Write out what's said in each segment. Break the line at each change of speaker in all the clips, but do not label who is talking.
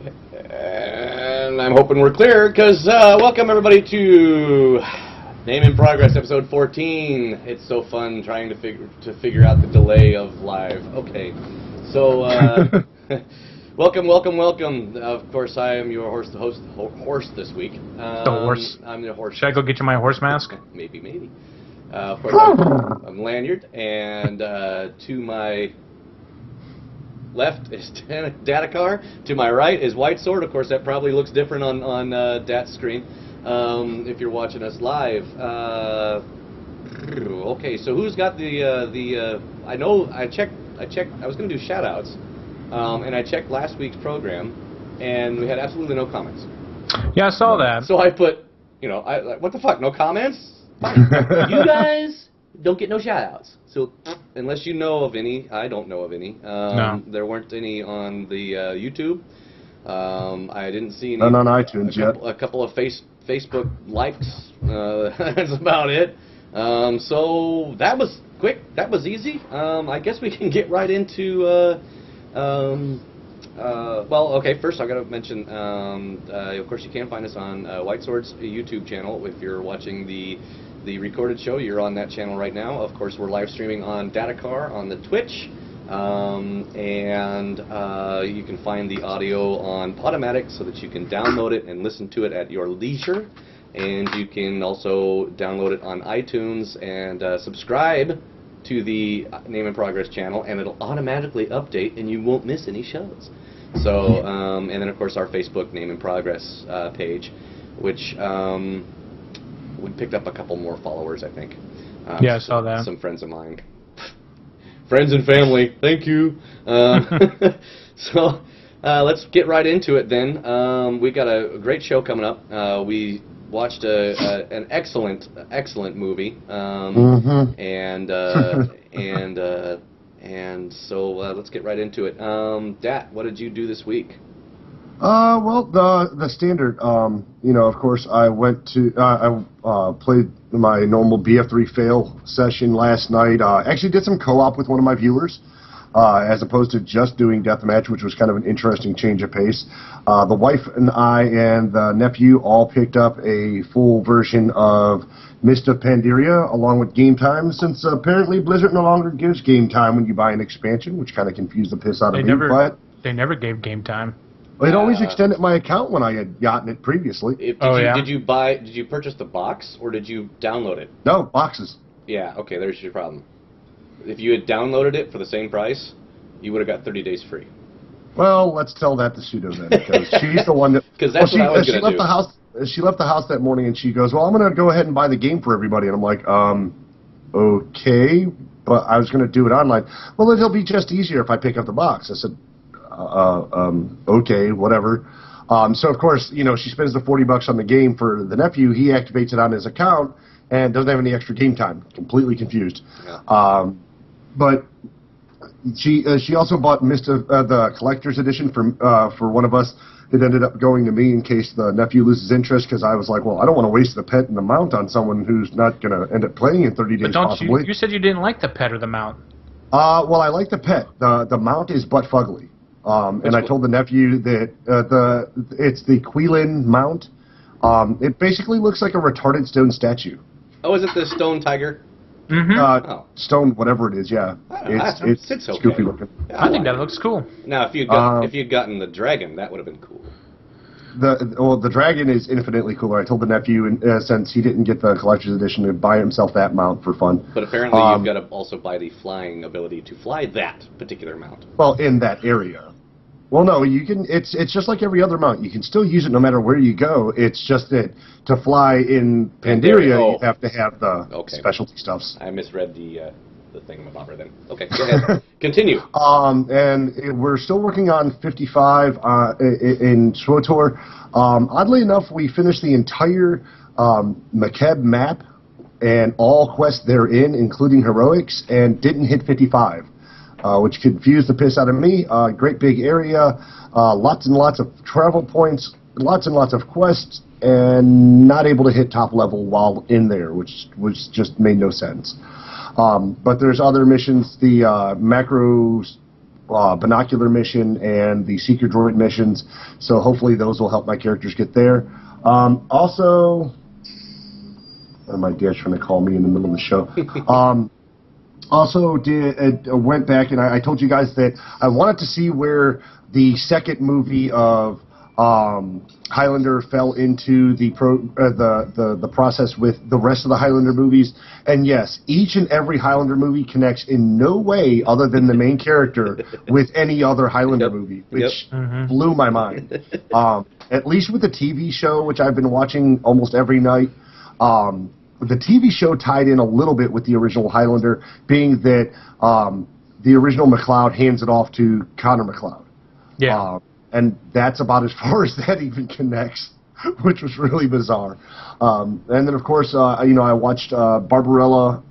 And I'm hoping we're clear, because welcome everybody to Name in Progress, episode 14. It's so fun trying to figure out the delay of live. Okay, so welcome. Of course, I am your horse this week.
The horse.
I'm the horse.
Should I go get you my horse mask?
Maybe. Of course, I'm Lanyard, and to my left is Datacar. To my right is White Sword. Of course, that probably looks different on Dat's screen if you're watching us live. Okay, so who's got the? I know I checked. I was going to do shout-outs, and I checked last week's program, and we had absolutely no comments.
Yeah, I saw that.
So I put, what the fuck? No comments? Fine. You guys don't get no shout-outs. So unless you know of any, I don't know of any.
No.
There weren't any on the YouTube. I didn't see any.
None on iTunes yet.
A couple of Facebook likes. That's about it. So that was quick. That was easy. I guess we can get right into. Well, okay, first I've got to mention, of course, you can find us on White Sword's YouTube channel. If you're watching the recorded show, you're on that channel right now. Of course, we're live streaming on Datacar on the Twitch, and you can find the audio on Podomatic so that you can download it and listen to it at your leisure. And you can also download it on iTunes and subscribe to the Name in Progress channel, and it'll automatically update, and you won't miss any shows. So, and then of course our Facebook Name in Progress page, which we picked up a couple more followers, I think.
Yeah, I saw that.
Some friends of mine. Friends and family, thank you. So, let's get right into it then. We got a great show coming up. We watched an excellent movie, and so let's get right into it. Dat, what did you do this week?
Well, the standard. Of course, I went to I played my normal BF3 fail session last night. Actually, did some co-op with one of my viewers. As opposed to just doing deathmatch, which was kind of an interesting change of pace. The wife and I and the nephew all picked up a full version of Mist of Pandaria along with game time, since apparently Blizzard no longer gives game time when you buy an expansion, which kind of confused the piss out of me.
They never gave game time.
It always extended my account when I had gotten it previously.
Did you purchase the box, or did you download it?
No, boxes.
Yeah, okay, there's your problem. If you had downloaded it for the same price, you would have got 30 days free.
Well, let's tell that to Pseudo then, because she's the one that...
Because that's what I was going to do.
She left the house that morning, and she goes, well, I'm going to go ahead and buy the game for everybody. And I'm like, okay, but I was going to do it online. Well, it'll be just easier if I pick up the box. I said, okay, whatever. So, of course, she spends the $40 on the game for the nephew. He activates it on his account and doesn't have any extra game time. Completely confused. Yeah. But she also bought Mist of the collector's edition for one of us. It ended up going to me in case the nephew loses interest, because I was like, well, I don't want to waste the pet and the mount on someone who's not going to end up playing in 30 days possibly.
You said you didn't like the pet or the mount.
Well, I like the pet. The mount is butt fugly. And I told the nephew that it's the Quilin mount. It basically looks like a retarded stone statue.
Oh, is it the stone tiger?
Mm-hmm.
Stone, whatever it is, yeah. It's
okay.
goofy looking.
Yeah,
I think that looks cool.
Now, if you'd gotten the dragon, that would have been cool.
The dragon is infinitely cooler. I told the nephew, since he didn't get the collector's edition, to buy himself that mount for fun.
But apparently you've got to also buy the flying ability to fly that particular mount.
Well, in that area. Well, no, you can. It's just like every other mount. You can still use it no matter where you go. It's just that to fly in Pandaria, you have to have the specialty stuffs.
I misread the thingamabobber then. Okay, go ahead. Continue.
And we're still working on 55 in SWTOR. Oddly enough, we finished the entire Makeb map and all quests therein, including heroics, and didn't hit 55. Which confused the piss out of me. Great big area, lots and lots of travel points, lots and lots of quests, and not able to hit top level while in there, which just made no sense. But there's other missions. The macro binocular mission and the seeker droid missions. So hopefully those will help my characters get there. Also, my dad's trying to call me in the middle of the show. Also, went back and I told you guys that I wanted to see where the second movie of Highlander fell into the process with the rest of the Highlander movies. And yes, each and every Highlander movie connects in no way other than the main character with any other Highlander movie, which blew my mind. At least with the TV show, which I've been watching almost every night, the TV show tied in a little bit with the original Highlander, being that the original MacLeod hands it off to Connor MacLeod.
Yeah.
And that's about as far as that even connects, which was really bizarre. And then, of course, I watched Barbarella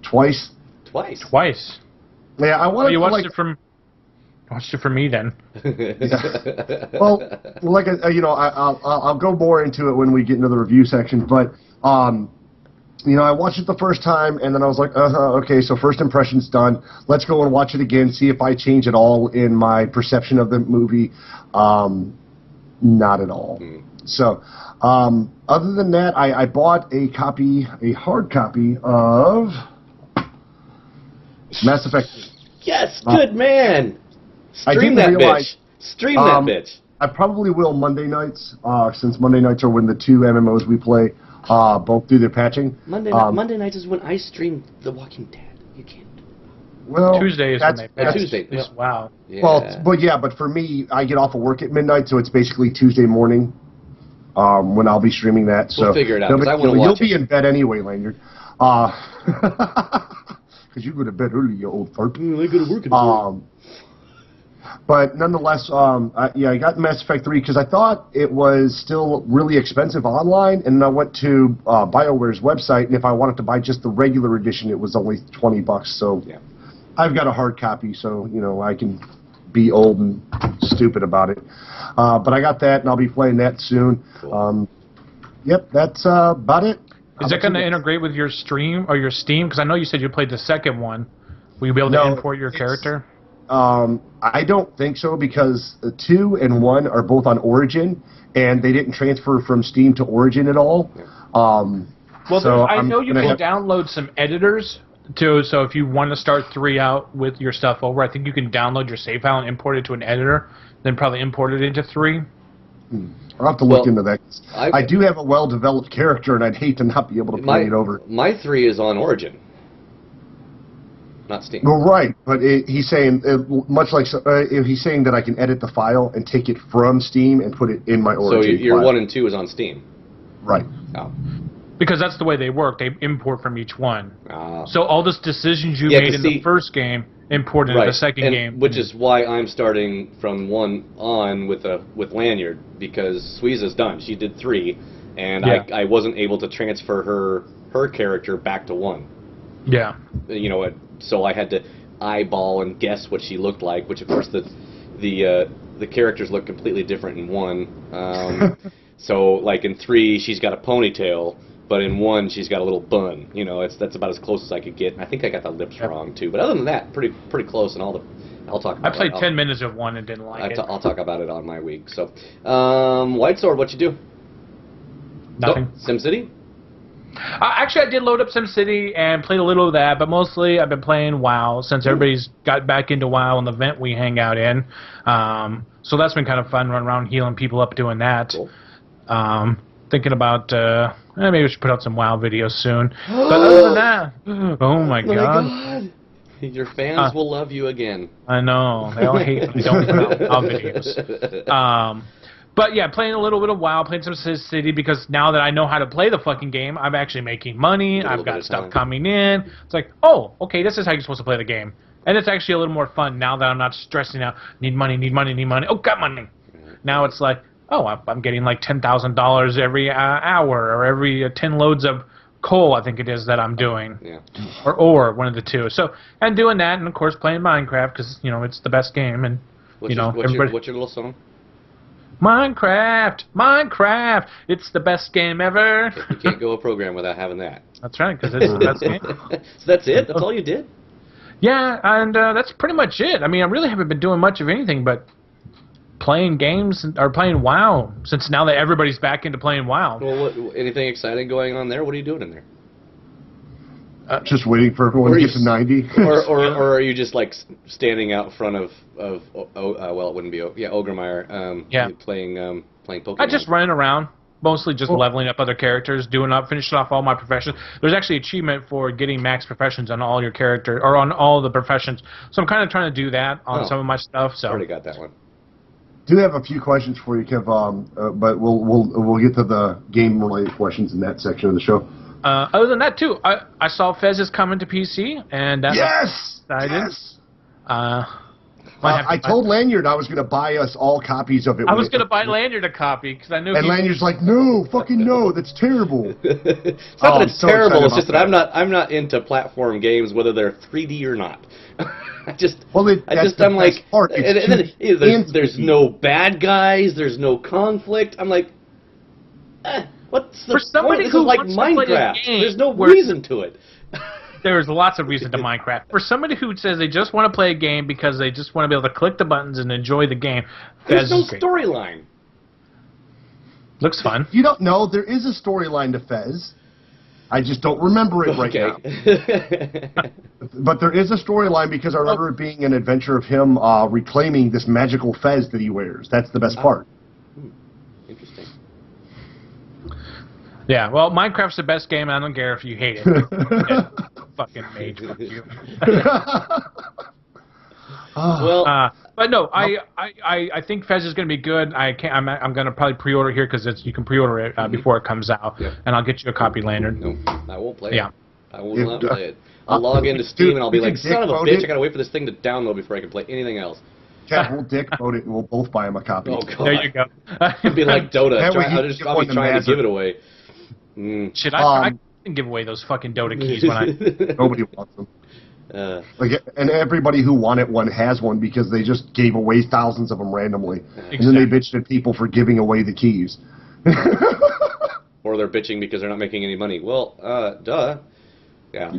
twice.
Twice?
Yeah, I wanted
you watched it from... Watched it for me then.
Yeah. Well, like I'll go more into it when we get into the review section. But I watched it the first time, and then I was like, okay, so first impression's done. Let's go and watch it again, see if I change at all in my perception of the movie. Not at all. So, other than that, I bought a hard copy of Mass Effect.
Yes, good man. Stream that bitch.
I probably will Monday nights, since Monday nights are when the two MMOs we play both do their patching.
Monday nights is when I stream The Walking Dead. You can't.
Well,
Tuesday is when they patch.
Tuesday.
Wow.
Yeah.
Well, but for me, I get off of work at midnight, so it's basically Tuesday morning when I'll be streaming that. So
we'll figure it out. I want to watch
You'll be in bed anyway, Lanyard. Because you go to bed early, you old fart.
I go to work in the morning.
But nonetheless, I got Mass Effect 3 because I thought it was still really expensive online, and I went to BioWare's website, and if I wanted to buy just the regular edition, it was only $20. So
yeah.
I've got a hard copy, so I can be old and stupid about it. But I got that, and I'll be playing that soon.
Cool.
Yep, that's about it.
Is that going to integrate with your stream or your Steam? Because I know you said you played the second one. Will you be able to import your character?
I don't think so because 2 and 1 are both on Origin, and they didn't transfer from Steam to Origin at all.
I know you can download some editors too. So if you want to start 3 out with your stuff over, I think you can download your save file and import it to an editor, then probably import it into 3.
I'll have to look into that. I do have a well-developed character, and I'd hate to not be able to play it over.
My 3 is on Origin. Not Steam.
Well, right, but he's saying he's saying that I can edit the file and take it from Steam and put it in my Origin.
So your
file.
1 and 2 is on Steam.
Right.
Oh.
Because that's the way they work. They import from each one. So all those decisions you made in the first game imported in the second game.
Which is why I'm starting from 1 on with Lanyard, because Suiza's done. She did 3, and I wasn't able to transfer her character back to 1.
Yeah.
So I had to eyeball and guess what she looked like, which of course the characters look completely different in 1. So like in 3 she's got a ponytail, but in 1 she's got a little bun. That's about as close as I could get. And I think I got the lips wrong too. But other than that, pretty close. And I'll talk about.
I played 10 minutes of 1 and didn't like it.
I'll talk about it on my week. So, White Sword, what you do?
Nothing.
SimCity?
Actually, I did load up SimCity and played a little of that, but mostly I've been playing WoW since everybody's got back into WoW in the vent we hang out in. So that's been kind of fun, running around healing people up doing that. Cool. Thinking about maybe we should put out some WoW videos soon. But other than that, oh my god.
Your fans will love you again.
I know. They all hate when we don't put out WoW videos. But yeah, playing a little bit of WoW, playing some SimCity, because now that I know how to play the fucking game, I'm actually making money. I've got stuff coming in. It's like, oh, okay, this is how you're supposed to play the game. And it's actually a little more fun now that I'm not stressing out, need money. Oh, got money. Now it's like, oh, I'm getting like $10,000 every hour or every 10 loads of coal, I think it is, that I'm doing.
Yeah.
Or one of the two. So, and doing that, and of course playing Minecraft, because, it's the best game. And,
what's your little song?
Minecraft, it's the best game ever.
You can't go a program without having that.
That's right, because it's the best game.
So that's it? That's all you did?
Yeah, and that's pretty much it. I mean, I really haven't been doing much of anything but playing games or playing WoW since now that everybody's back into playing WoW.
Well, anything exciting going on there? What are you doing in there?
Just waiting for everyone to get to 90.
or are you just like standing out front of well, it wouldn't be Ogremeyer playing Pokemon?
I just running around, mostly just leveling up other characters, finishing off all my professions. There's actually an achievement for getting max professions on all your character or on all the professions. So I'm kind of trying to do that on some of my stuff. So
already got that one.
Do have a few questions for you, Kev, but we'll get to the game-related questions in that section of the show.
Other than that, too, I saw Fez is coming to PC, and that
yes,
I
told Lanyard I was going to buy us all copies of it.
I was going to buy Lanyard a copy because I knew.
And Lanyard's like, no, fucking no, that's terrible.
It's not that it's terrible. It's just that I'm not into platform games, whether they're 3D or not. I'm like, there's no bad guys, there's no conflict. I'm like, what's the point? This is like Minecraft. There's no reason to it.
There's lots of reason to Minecraft. For somebody who says they just want to play a game because they just want to be able to click the buttons and enjoy the game,
there's no storyline.
Looks fun.
You don't know there is a storyline to Fez. I just don't remember it right now. But there is a storyline because I remember it being an adventure of him reclaiming this magical Fez that he wears. That's the best part.
Interesting.
Yeah, well, Minecraft's the best game. I don't care if you hate it. Fucking mage, fuck you. But no, I think Fez is going to be good. I'm going to probably pre-order here because you can pre-order it before it comes out, and I'll get you a copy, Lanyard.
No, I won't play it. I will not play it. I'll log into Steam and I'll be like, son of a bitch, I got to wait for this thing to download before I can play anything else.
Cat, we'll dick vote it and we'll both buy him a copy.
Oh, God.
There you go.
It'd be like Dota. I'll be trying to give it away.
Shit, I can give away those fucking Dota keys when I...
Nobody wants them. And everybody who wanted one has one because they just gave away thousands of them randomly. Exactly. And then they bitched at people for giving away the keys.
Or they're bitching because they're not making any money. Well, duh. Yeah.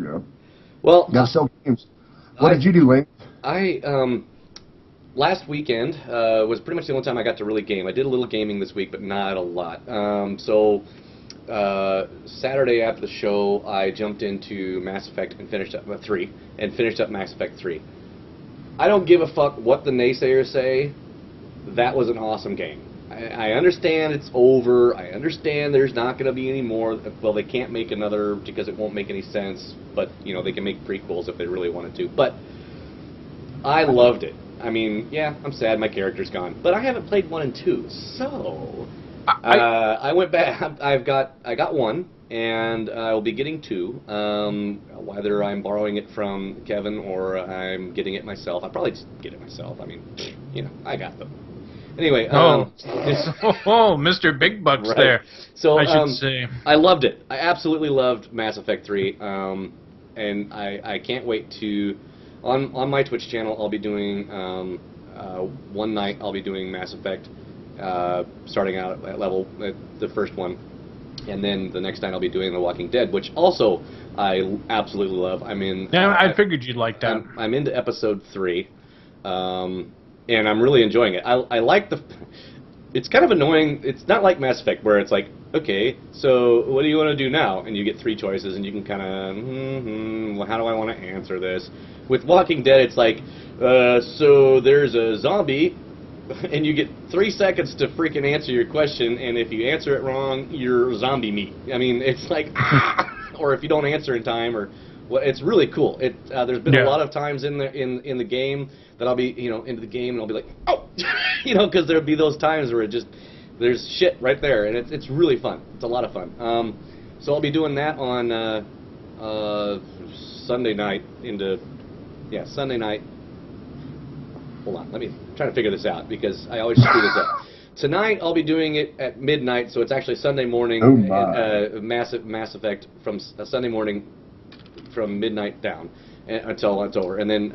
Well, gotta sell games. What did you do, Lane?
Last weekend was pretty much the only time I got to really game. I did a little gaming this week, but not a lot. Saturday after the show, I jumped into Mass Effect and finished up Mass Effect 3. I don't give a fuck what the naysayers say. That was an awesome game. I understand it's over. I understand there's not going to be any more. Well, they can't make another because it won't make any sense. But they can make prequels if they really wanted to. But I loved it. I mean, yeah, I'm sad my character's gone, but I haven't played 1 and 2, so I went back. I got 1, and I'll be getting 2. Whether I'm borrowing it from Kevin or I'm getting it myself, I'll probably just get it myself. I mean, I got them. Anyway,
Mr. Big Bucks right there.
So
I should say I
loved it. I absolutely loved Mass Effect 3, and I can't wait to. On my Twitch channel, I'll be doing one night. I'll be doing Mass Effect, starting out at the first one, and then the next night I'll be doing The Walking Dead, which also I absolutely love. I mean,
yeah, I figured you'd like that.
I'm into episode 3, and I'm really enjoying it. I like the. It's kind of annoying. It's not like Mass Effect where it's like, okay, so what do you want to do now? And you get 3 choices, and you can kind of, well, how do I want to answer this? With Walking Dead, it's like, so there's a zombie, and you get 3 seconds to freaking answer your question, and if you answer it wrong, you're zombie meat. I mean, it's like, or if you don't answer in time, or well, it's really cool. There's been a lot of times in the game that I'll be, into the game, and I'll be like, oh, because there'll be those times where there's shit right there, and it's really fun. It's a lot of fun. So I'll be doing that on Sunday night Sunday night. Hold on, let me try to figure this out because I always screw this up. Tonight I'll be doing it at midnight, so it's actually Sunday morning. Mass Effect from Sunday morning from midnight down until it's over, and then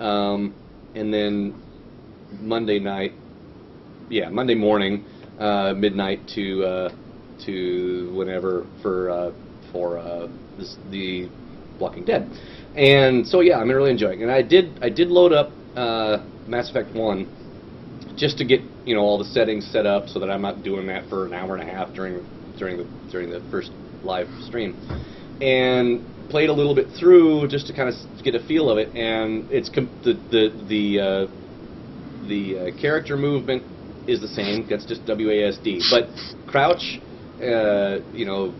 Monday night. Yeah, Monday morning, midnight to whenever for the Walking Dead. And so yeah, I'm really enjoying it. And I did load up Mass Effect 1 just to get all the settings set up so that I'm not doing that for an hour and a half during the first live stream, and played a little bit through just to kind of get a feel of it. And it's the character movement is the same. That's just WASD, but crouch, the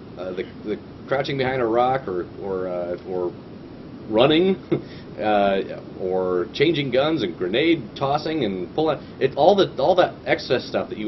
crouching behind a rock or running, or changing guns and grenade tossing and pulling. All that extra stuff that you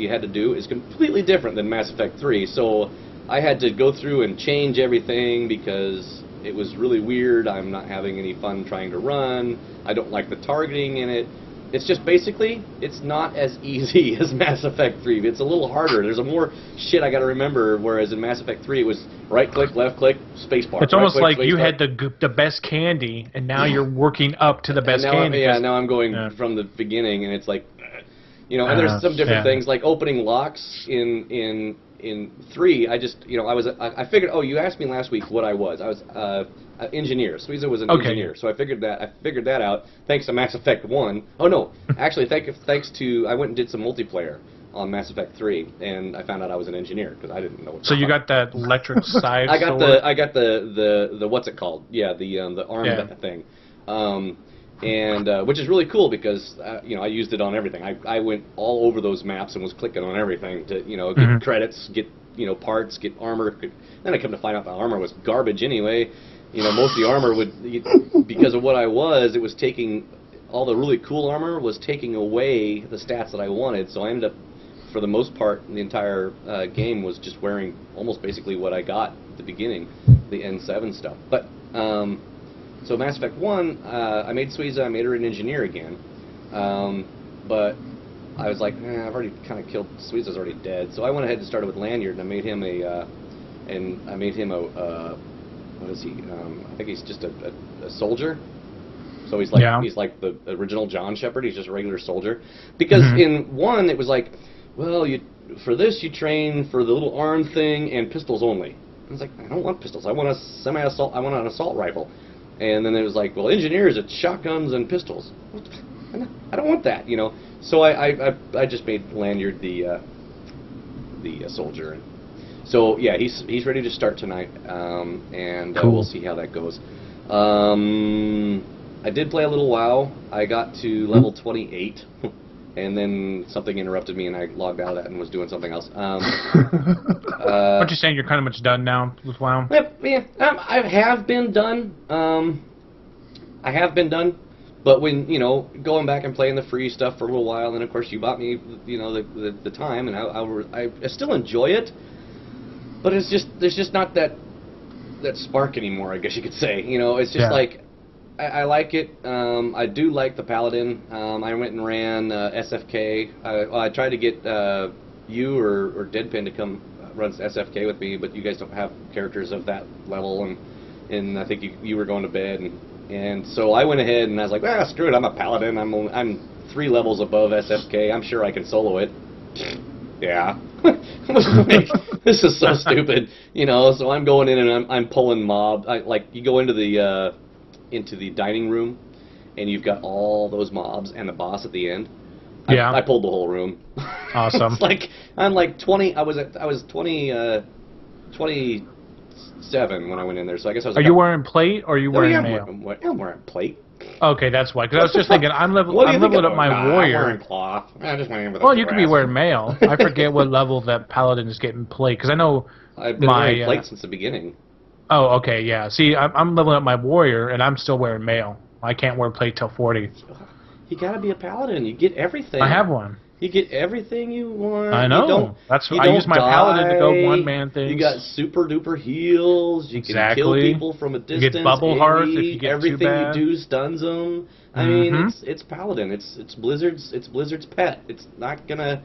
had to do is completely different than Mass Effect 3. So I had to go through and change everything because it was really weird. I'm not having any fun trying to run. I don't like the targeting in it. It's just basically, it's not as easy as Mass Effect 3. It's a little harder. There's more shit I got to remember, whereas in Mass Effect 3 it was right click, left click, space bar.
It's almost like you had the best candy, and now you're working up to the best candy.
Now I'm going from the beginning, and it's like, and there's some different things, like opening locks in 3. I figured, you asked me last week what I was. I was an engineer. Suiza was an engineer, so I figured that out thanks to Mass Effect 1. Oh no, actually thanks to, I went and did some multiplayer on Mass Effect 3, and I found out I was an engineer because I didn't know what.
So you got that electric side.
I got the what's it called? Yeah, the arm thing. And which is really cool because I used it on everything. I went all over those maps and was clicking on everything to get credits, get parts, get armor. Then I come to find out the armor was garbage anyway. Most of the armor because of what I was, it was taking all the really cool armor was taking away the stats that I wanted. So I ended up, for the most part, the entire game was just wearing almost basically what I got at the beginning, the N7 stuff. But so Mass Effect 1, I made Suiza, I made her an engineer again. But I was like, I've already kind of killed, Suiza's already dead. So I went ahead and started with Lanyard, and I made him a what is he? I think he's just a soldier. So he's like the original John Shepard. He's just a regular soldier. Because in 1, it was like, well, for this you train for the little arm thing and pistols only. I was like, I don't want pistols. I want a semi-assault. I want an assault rifle. And then it was like, well, engineers, it's shotguns and pistols. I don't want that, So I just made Lanyard the soldier. So yeah, he's ready to start tonight, and
cool.
We'll see how that goes. I did play a little WoW. I got to level 28, and then something interrupted me, and I logged out of that and was doing something else.
Aren't you saying you're kind of much done now with WoW?
Yeah, I have been done. But when going back and playing the free stuff for a little while, and then of course you bought me the time, and I still enjoy it. But there's just not that spark anymore, I guess you could say. It's just like I like it. I do like the Paladin. I went and ran SFK. I tried to get you or Deadpin to come run SFK with me, but you guys don't have characters of that level, and I think you were going to bed, and so I went ahead and I was like, screw it, I'm a Paladin. I'm 3 levels above SFK. I'm sure I can solo it. Yeah. This is so stupid, so I'm going in and I'm pulling mob. Like, you go into the dining room, and you've got all those mobs and the boss at the end. I pulled the whole room.
Awesome.
It's like, I'm like 20. I was 27 when I went in there, so I guess I was.
Are you wearing plate or are you wearing mail?
I'm wearing plate.
Okay, that's why. Because I was just thinking, I'm leveling up my warrior.
I'm wearing cloth. I just went in with
you could be wearing mail. I forget what level that Paladin is getting plate, because I know
I've been wearing plate since the beginning.
Oh, okay, yeah. See, I'm leveling up my warrior, and I'm still wearing mail. I can't wear plate till 40.
You gotta be a Paladin. You get everything.
I have one.
You get everything you want.
I know. I use my Paladin to go one-man things.
You got super-duper heals. You can kill people from a distance.
You get bubble hearts if you get
everything
too bad.
You do stuns them. I mean, it's Paladin. It's Blizzard's pet. It's not gonna,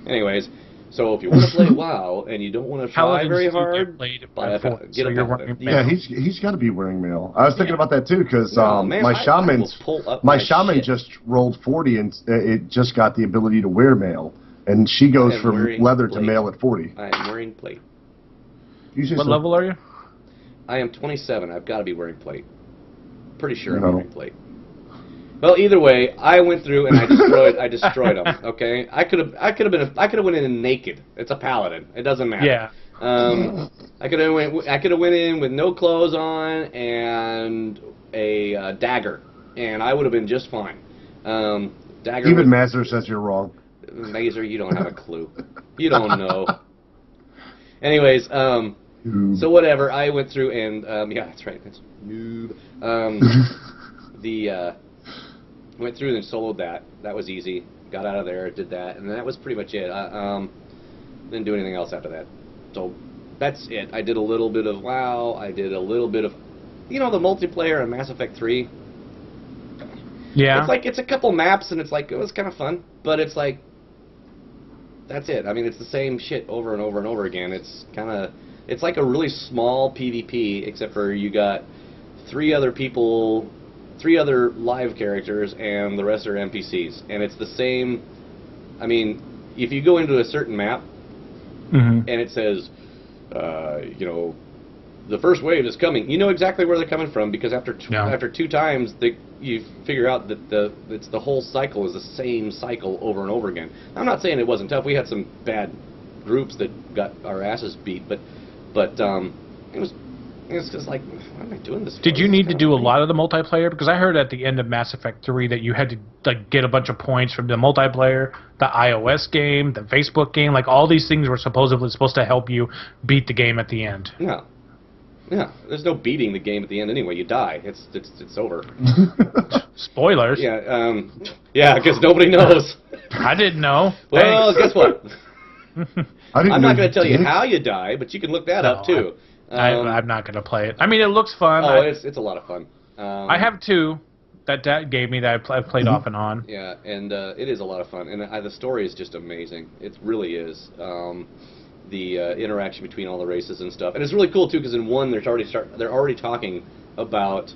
Anyways, so if you want to play WoW and you don't want to try very hard, get a Paladin.
Yeah, he's got to be wearing mail. I was thinking about that too, because my shaman just rolled 40 and it just got the ability to wear mail, and she goes from leather to mail at 40.
I am wearing plate.
What level are you?
I am 27. I've got to be wearing plate. Pretty sure I'm wearing plate. Well, either way, I went through and I destroyed them. Okay, I could have went in naked. It's a paladin. It doesn't matter.
Yeah.
I could have went in with no clothes on and a dagger, and I would have been just fine. Dagger.
Even Mazur says you're wrong.
Mazur, you don't have a clue. You don't know. Anyways, so whatever. I went through and yeah, that's right. That's noob. Went through and soloed that. That was easy. Got out of there, did that, and that was pretty much it. Didn't do anything else after that. So that's it. I did a little bit of WoW. I did a little bit of, the multiplayer in Mass Effect 3.
Yeah.
It's like, it's a couple maps, and it's like, it was kind of fun, but it's like, that's it. I mean, it's the same shit over and over and over again. It's it's like a really small PvP, except for you got 3 other people, 3 other live characters, and the rest are NPCs. And it's the same. I mean, if you go into a certain map, and it says, the first wave is coming, you know exactly where they're coming from, because after 2 times, you figure out that it's the whole cycle is the same cycle over and over again. I'm not saying it wasn't tough. We had some bad groups that got our asses beat, but it was just like, why am I doing this for?
Did you need to do a lot of the multiplayer? Because I heard at the end of Mass Effect 3 that you had to get a bunch of points from the multiplayer, the iOS game, the Facebook game, all these things were supposedly supposed to help you beat the game at the end.
No. Yeah, there's no beating the game at the end anyway. You die. It's over.
Spoilers.
Yeah, yeah, because nobody knows.
I didn't know.
Well, guess what?
I'm
not going to tell you how you die, but you can look that up too.
I'm not going to play it. I mean, it looks fun.
Oh, it's a lot of fun.
I have 2 that Dad gave me that I've played off and on.
Yeah, and it is a lot of fun, and the story is just amazing. It really is. The interaction between all the races and stuff, and it's really cool too, because in 1 they're already talking about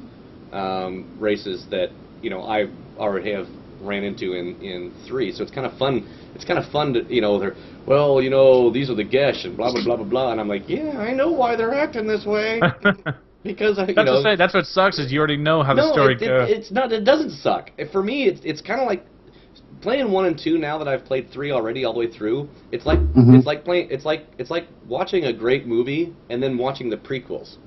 races that I already have ran into in 3. So it's kind of fun. It's kind of fun to they're these are the Gesh and blah blah blah blah blah, and I'm like, yeah, I know why they're acting this way. Because
that's what sucks, is you already know how the story goes.
It's not. It doesn't suck. For me, it's kind of like playing 1 and 2 now that I've played 3 already all the way through. It's like it's like watching a great movie and then watching the prequels.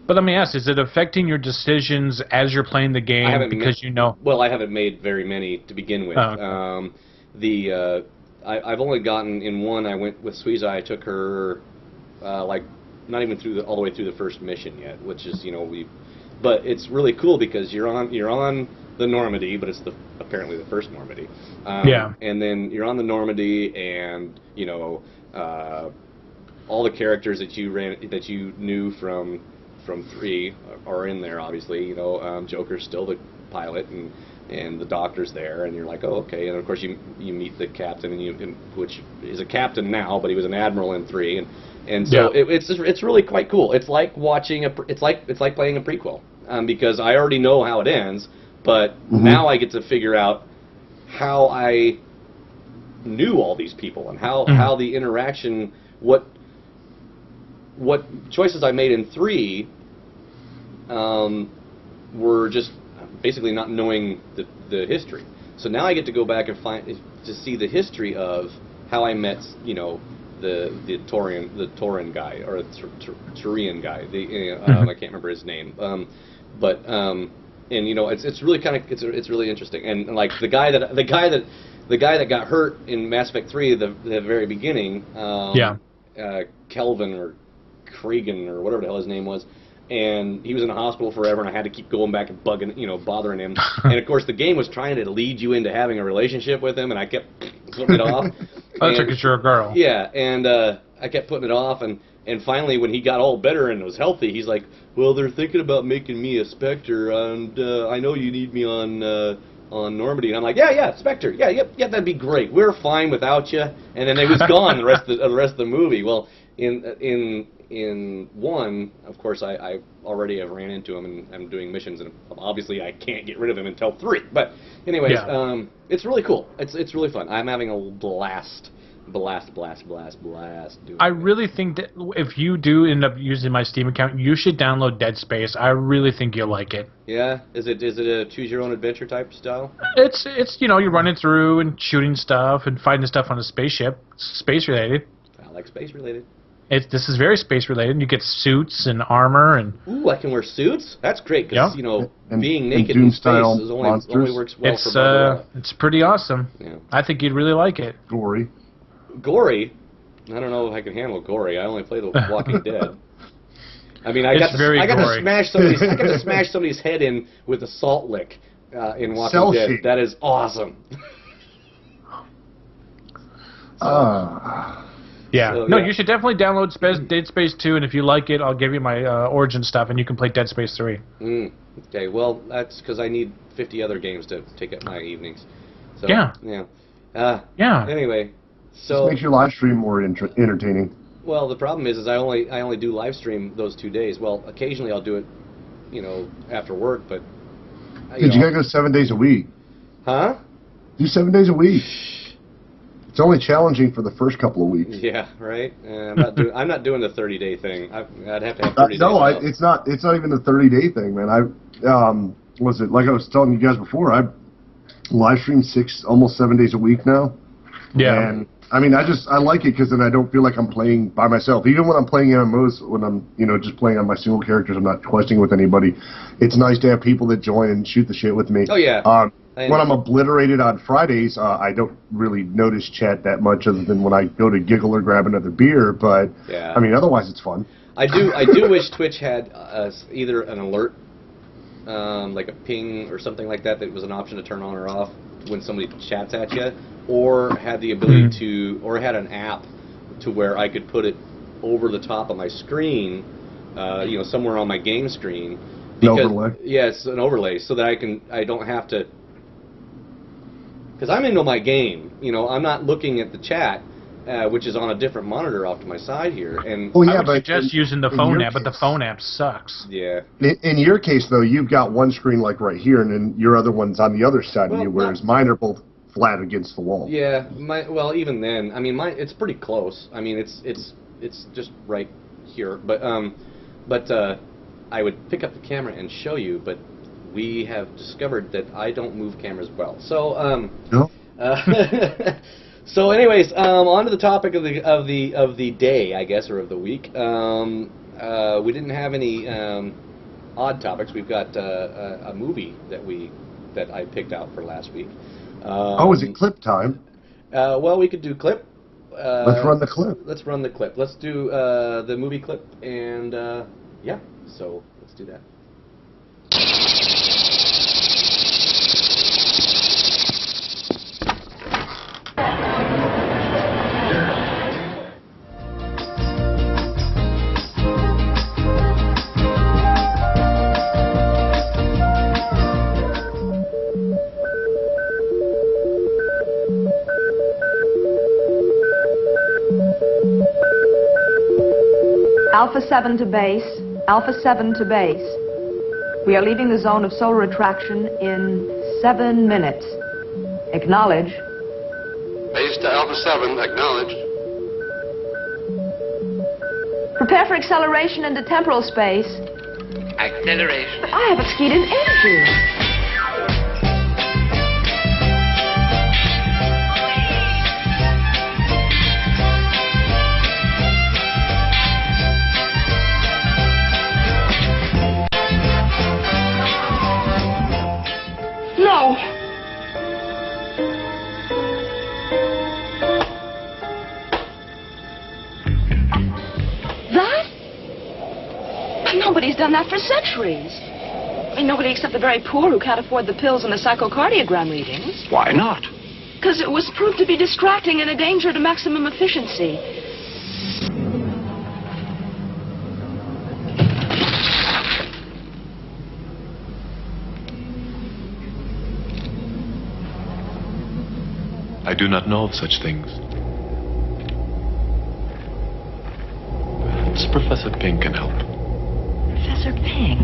But let me ask: is it affecting your decisions as you're playing the game because
Well, I haven't made very many to begin with.
Oh, okay.
I've only gotten in 1. I went with Suiza. I took her not even all the way through the first mission yet, which is But it's really cool because you're on the Normandy, but it's apparently the first Normandy.
Yeah.
And then you're on the Normandy, and all the characters that you knew from 3 are in there. Obviously, Joker's still the pilot, and the doctor's there, and you're like, oh, okay. And of course you meet the captain, which is a captain now, but he was an admiral in 3, and so it's really quite cool. It's like watching it's like playing a prequel, because I already know how it ends. But now I get to figure out how I knew all these people and how the interaction, what choices I made in 3 were just basically not knowing the history. So now I get to go back and to see the history of how I met, the Tauran guy, or Turian guy. I can't remember his name, but. And it's really it's really interesting, and like the guy that got hurt in Mass Effect 3 the very beginning, Kelvin or Cregan or whatever the hell his name was, and he was in the hospital forever, and I had to keep going back and bothering him, and of course the game was trying to lead you into having a relationship with him, and I kept putting it off.
That's because you're a girl.
Yeah, and I kept putting it off, and finally, when he got all better and was healthy, he's like, well, they're thinking about making me a Spectre, and I know you need me on Normandy. And I'm like, yeah, Spectre, yeah, that'd be great. We're fine without you. And then he was gone the rest of the movie. Well, in 1, of course, I already have ran into him, and I'm doing missions, and obviously I can't get rid of him until 3. But anyways, it's really cool. It's really fun. I'm having a blast blast. Doing
I really think that if you do end up using my Steam account, you should download Dead Space. I really think you'll like it.
Yeah, is it a choose your own adventure type style?
It's you're running through and shooting stuff and fighting stuff on a spaceship. Space related.
I like space related.
This is very space related. You get suits and armor and.
Ooh, I can wear suits. That's great because being naked
Doom
in space
style
is only works well
it's
for Barbarella.
it's pretty awesome.
Yeah.
I think you'd really like it.
Gory.
Gory. I don't know if I can handle gory. I only play The Walking Dead. I mean, I got to smash somebody's head in with a salt lick in Walking Dead. That is awesome.
Yeah.
So,
no, you should definitely download Dead Space 2, and if you like it, I'll give you my Origin stuff, and you can play Dead Space 3.
Okay, well, that's because I need 50 other games to take up my evenings. So,
yeah.
Yeah. Anyway, so...
This makes your live stream more entertaining.
Well, the problem is I only do live stream those 2 days. Well, occasionally I'll do it, after work, but...
You gotta go 7 days a week.
Huh?
Do 7 days a week. It's only challenging for the first couple of weeks.
Yeah, right. I'm not doing the 30-day thing. I'd have to have 30 days.
No, it's not even the 30-day thing, man. Was it like I was telling you guys before? I live stream almost 7 days a week now.
Yeah.
And I mean, I like it because then I don't feel like I'm playing by myself. Even when I'm playing MMOs, when I'm just playing on my single characters, I'm not questing with anybody. It's nice to have people that join and shoot the shit with me.
Oh yeah.
When I'm obliterated on Fridays, I don't really notice chat that much, other than when I go to giggle or grab another beer. But
yeah.
I mean, otherwise it's fun.
I do wish Twitch had either an alert, like a ping or something like that was an option to turn on or off when somebody chats at you, or had the ability or had an app to where I could put it over the top of my screen, somewhere on my game screen.
An overlay.
Yes, an overlay, so that I don't have to. Because I'm into my game, I'm not looking at the chat, which is on a different monitor off to my side here. And
I would suggest using the phone app, but the phone app sucks.
Yeah.
In your case, though, you've got one screen like right here, and then your other one's on the other side of you, whereas mine are both flat against the wall.
Yeah. Even then, I mean, mine it's pretty close. I mean, it's just right here, but I would pick up the camera and show you, but we have discovered that I don't move cameras well. So,
no.
So, anyways, on to the topic of the day, I guess, or of the week. We didn't have any odd topics. We've got a movie that I picked out for last week.
Is it clip time?
Well, we could do clip.
Let's run the clip.
Let's run the clip. Let's do the movie clip, and yeah. So let's do that.
Alpha 7 to base. Alpha 7 to base. We are leaving the zone of solar attraction in 7 minutes. Acknowledge.
Base to Alpha 7, acknowledge.
Prepare for acceleration into temporal space.
Acceleration.
I haven't skied in ages. No! That? Nobody's done that for centuries. I mean, nobody except the very poor who can't afford the pills and the psychocardiogram readings.
Why not?
Because it was proved to be distracting and a danger to maximum efficiency.
I do not know of such things. Perhaps Professor Ping can help.
Professor Ping?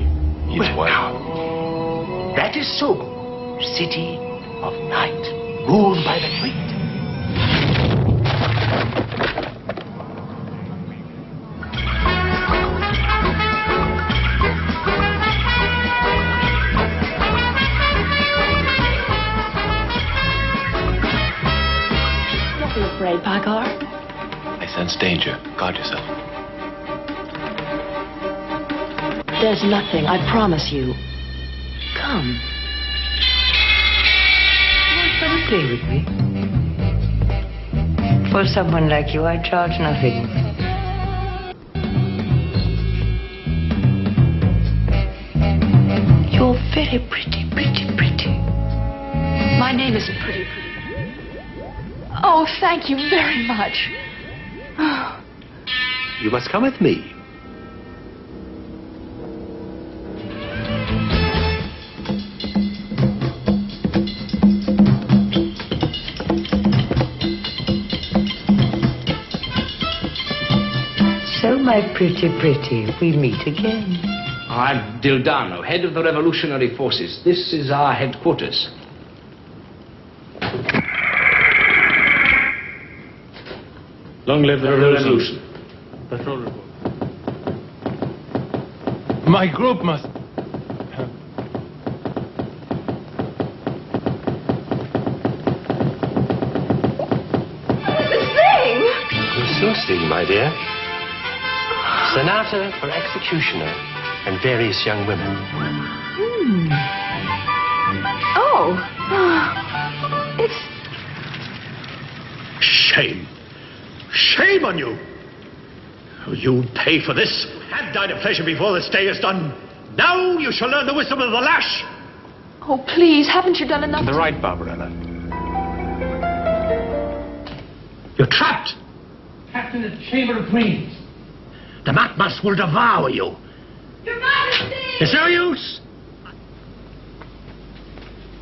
He's
Now, that is Sogo, city of night, ruled by the great.
Don't be afraid, Pagar.
I sense danger. Guard yourself.
There's nothing, I promise you. Come.
Want to play with me? For someone like you, I charge nothing. You're very pretty, pretty, pretty. My name is Pretty Pretty.
Oh, thank you very much.
You must come with me.
So, my pretty, pretty, we meet again.
I'm Dildano, head of the revolutionary forces. This is our headquarters.
Long live the revolution.
Patrol report. My group must...
Sing, my dear. Sonata for executioner and various young women.
Oh. It's...
Shame. Shame on you. You pay for this. Have died of pleasure before this day is done. Now you shall learn the wisdom of the lash.
Oh, please, haven't you done enough?
To the right, Barbarella. You're trapped.
Captain of the Chamber of Queens.
The Matmas will devour you.
Your Majesty!
It's no use.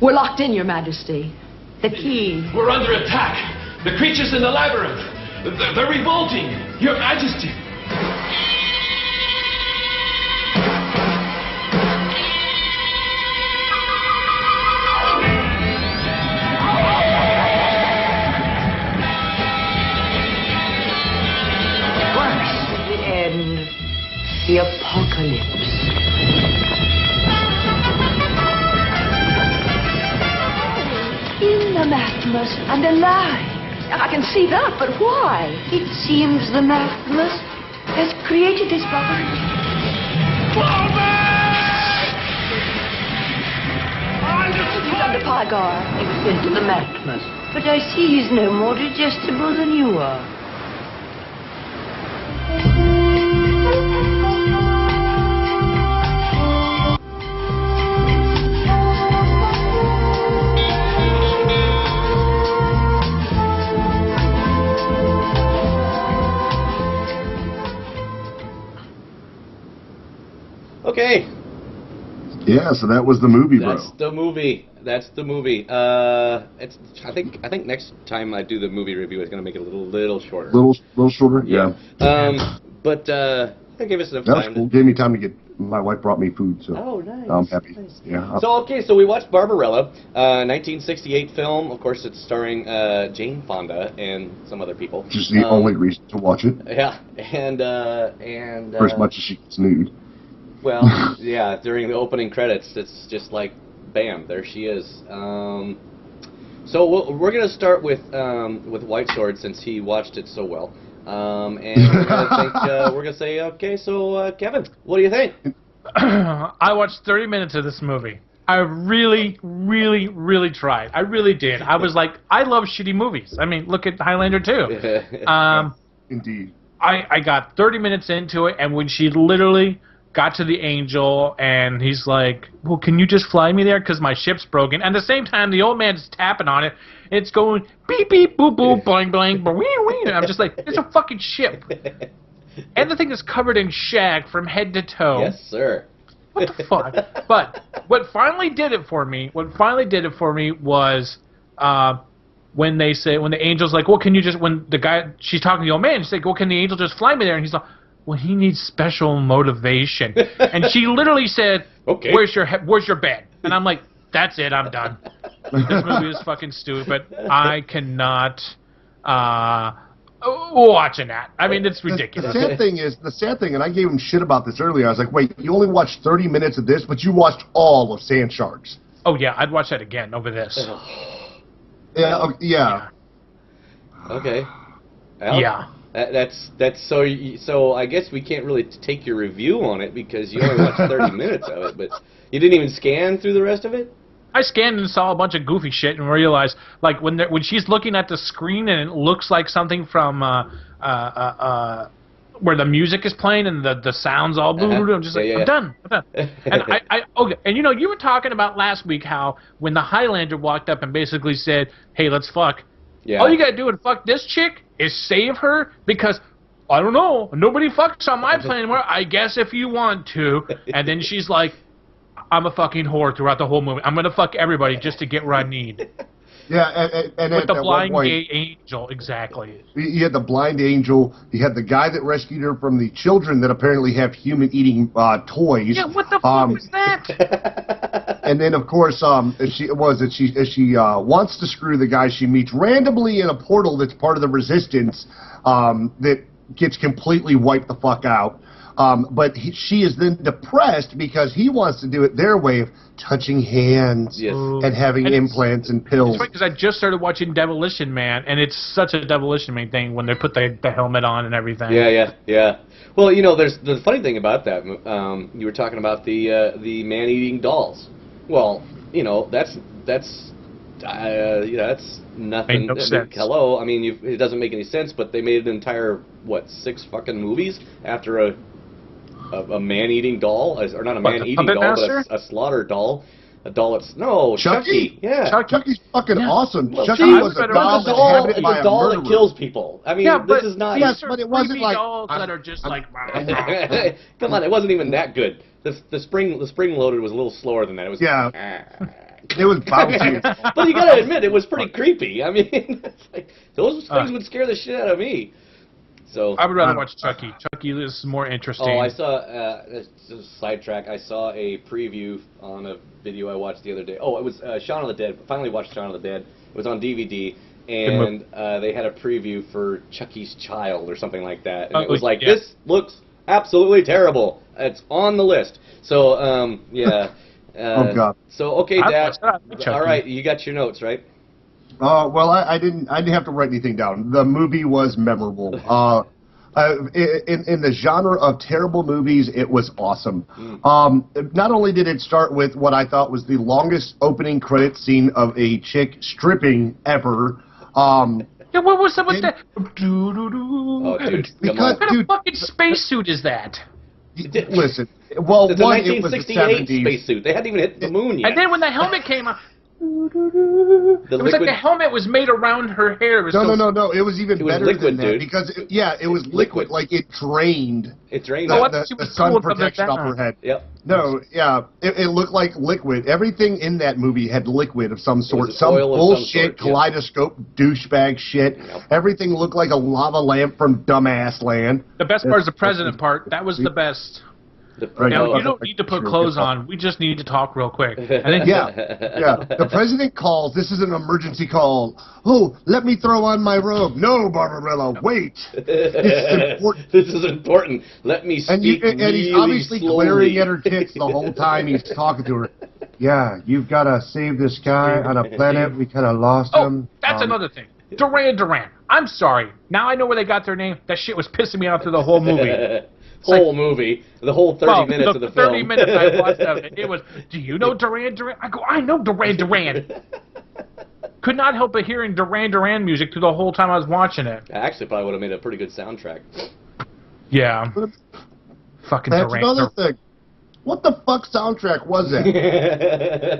We're locked in, Your Majesty. The key.
We're under attack. The creatures in the labyrinth. They're revolting. Your Majesty.
The apocalypse.
In the Maximus and alive. I can see that, but why?
It seems the Maximus has created this bubble.
He's under Pygar.
He was sent to the Maximus. But I see he's no more digestible than you are.
Okay.
Yeah, so that was the movie, bro.
That's the movie. That's the movie. It's. I think next time I do the movie review, it's gonna make it a little shorter.
Little shorter. Yeah.
But that gave us enough
That was
time.
cool. Gave me time to get. My wife brought me food, so
Oh, nice.
I'm happy.
Nice.
Yeah.
So we watched Barbarella, 1968 film. Of course, it's starring Jane Fonda and some other people.
Which is the only reason to watch it.
Yeah, and
For as much as she gets nude.
Well, yeah, during the opening credits, it's just like, bam, there she is. So we're going to start with White Sword since he watched it so well. And we're going to say, okay, so Kevin, what do you think?
I watched 30 minutes of this movie. I really, really, really tried. I really did. I was like, I love shitty movies. I mean, look at Highlander 2.
Indeed.
I got 30 minutes into it, and when she literally got to the angel, and he's like, well, can you just fly me there because my ship's broken? And at the same time, the old man's tapping on it. It's going beep, beep, boop, boop, boing, boing, boing, wee. I'm just like, it's a fucking ship. And the thing is covered in shag from head to toe.
Yes, sir.
What the fuck? But what finally did it for me was when the angel's like, well, can you just, when the guy, she's talking to the old man, she's like, well, can the angel just fly me there? And he's like, well, he needs special motivation. And she literally said, okay, where's your bed? And I'm like, that's it, I'm done. This movie is fucking stupid. I cannot. watching that. I mean, it's ridiculous.
The sad thing, and I gave him shit about this earlier. I was like, wait, you only watched 30 minutes of this, but you watched all of Sand Sharks.
Oh yeah, I'd watch that again over this.
Yeah.
Okay. Well,
yeah.
That's so. So I guess we can't really take your review on it because you only watched 30 minutes of it, but you didn't even scan through the rest of it.
I scanned and saw a bunch of goofy shit and realized, like, when she's looking at the screen and it looks like something from where the music is playing and the sounds all blue. I'm just like, I'm done. And okay. And you were talking about last week how when the Highlander walked up and basically said, "Hey, let's fuck." Yeah. All you gotta do to fuck this chick is save her because, I don't know, nobody fucks on my plane anymore. I guess if you want to. And then she's like, I'm a fucking whore throughout the whole movie. I'm gonna fuck everybody just to get what I need.
Yeah, and
with the blind gay angel, exactly.
You had the blind angel. You had the guy that rescued her from the children that apparently have human-eating toys.
Yeah, what the fuck was that?
And then, of course, she wants to screw the guy she meets randomly in a portal that's part of the Resistance that gets completely wiped the fuck out. But she is then depressed because he wants to do it their way of touching hands and having implants and pills.
It's right, because I just started watching Demolition Man, and it's such a Demolition Man thing when they put the helmet on and everything.
Yeah. Well, there's the funny thing about that. You were talking about the man-eating dolls. Well, that's nothing.
No sense.
Hello, I mean, it doesn't make any sense. But they made an entire 6 fucking movies after a man-eating doll, or not a man-eating doll, but a slaughter doll. A doll that's Chucky. Yeah,
Chucky's fucking awesome.
Well,
Chucky was a doll
it's a doll that kills people. I mean, this is not.
Yes, but it wasn't like
dolls that are just like.
Come on, it wasn't even that good. The spring loaded was a little slower than that. It was
It was bouncy.
But you gotta admit, it was pretty creepy. I mean, those things would scare the shit out of me. So
I would rather watch Chucky. Chucky is more interesting.
Oh, I saw sidetrack. I saw a preview on a video I watched the other day. Oh, it was Shaun of the Dead. Finally watched Shaun of the Dead. It was on DVD, and they had a preview for Chucky's Child or something like that. And it was like, this looks absolutely terrible. It's on the list. So yeah.
Oh God.
So okay, Dad. All right, you got your notes, right?
Well, I didn't have to write anything down. The movie was memorable. In the genre of terrible movies, it was awesome. Not only did it start with what I thought was the longest opening credit scene of a chick stripping ever.
Yeah, what was up with that?
Oh, dude,
what kind of fucking spacesuit is that?
Listen, well,
it's a 1968 spacesuit. They hadn't even hit the moon yet.
And then when the helmet came out, it was like the helmet was made around her hair.
No. It was even better than that,
dude.
because it was liquid. Like it drained.
It drained
the sun protection off her head.
Yep.
No, yeah, it looked like liquid. Everything in that movie had liquid of some sort.
Some
bullshit kaleidoscope douchebag shit. Yep. Everything looked like a lava lamp from Dumbass Land.
The best part is the president part. That was the best. Now, you don't need to put clothes on. We just need to talk real quick. And then,
yeah. The president calls. This is an emergency call. Oh, let me throw on my robe. No, Barbarella, wait.
This is important. Let me speak
and he's obviously
slowly.
glaring at her tits the whole time he's talking to her. Yeah, you've got to save this guy on a planet. We kind of lost him.
That's another thing. Duran. I'm sorry. Now I know where they got their name. That shit was pissing me off through the whole movie.
Movie, the whole 30 minutes of the film.
30 minutes I watched of it. It was, do you know Duran? I go, I know Duran. Could not help but hearing Duran music through the whole time I was watching it.
Actually, probably would have made a pretty good soundtrack.
Yeah. Fucking
That's
Duran.
Another thing. What the fuck soundtrack was that?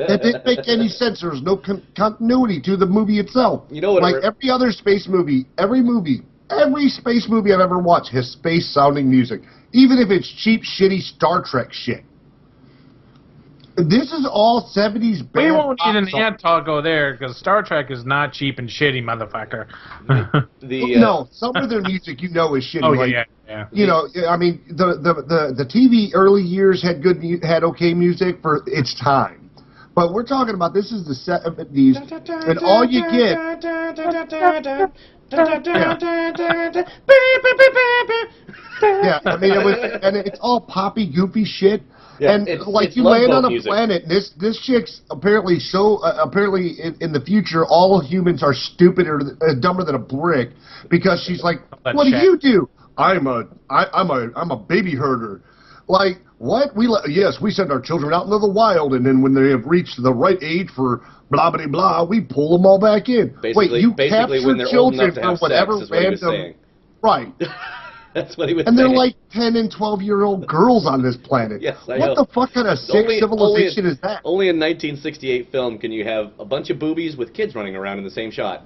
That didn't make any sense. There was no continuity to the movie itself.
You know what?
Like every other space movie, every space movie I've ever watched has space-sounding music. Even if it's cheap, shitty Star Trek shit. This is all 70s band.
We won't need an Antago there, because Star Trek is not cheap and shitty, motherfucker.
No, some of their music is shitty.
Oh, yeah.
You know, I mean, the TV early years had okay music for its time. But we're talking about this is the 70s, and all you get. Yeah, I mean, it's all poppy, goofy shit.
Yeah,
and
it's
you land on a
music.
planet. This chick's apparently in the future all humans are stupider, dumber than a brick, because she's like, what do? I'm a baby herder. Like, what? We send our children out into the wild, and then when they have reached the right age for blah blah blah, we pull them all back in.
Basically,
Wait, you
basically
capture
when they're
children
old enough to have
for whatever
sex, is what he was saying.
Right.
That's what he was
and
saying.
they're like 10 and 12-year-old girls on this planet.
Yes, I
what
know.
the fuck kind of sick civilization is that?
Only in 1968 film can you have a bunch of boobies with kids running around in the same shot.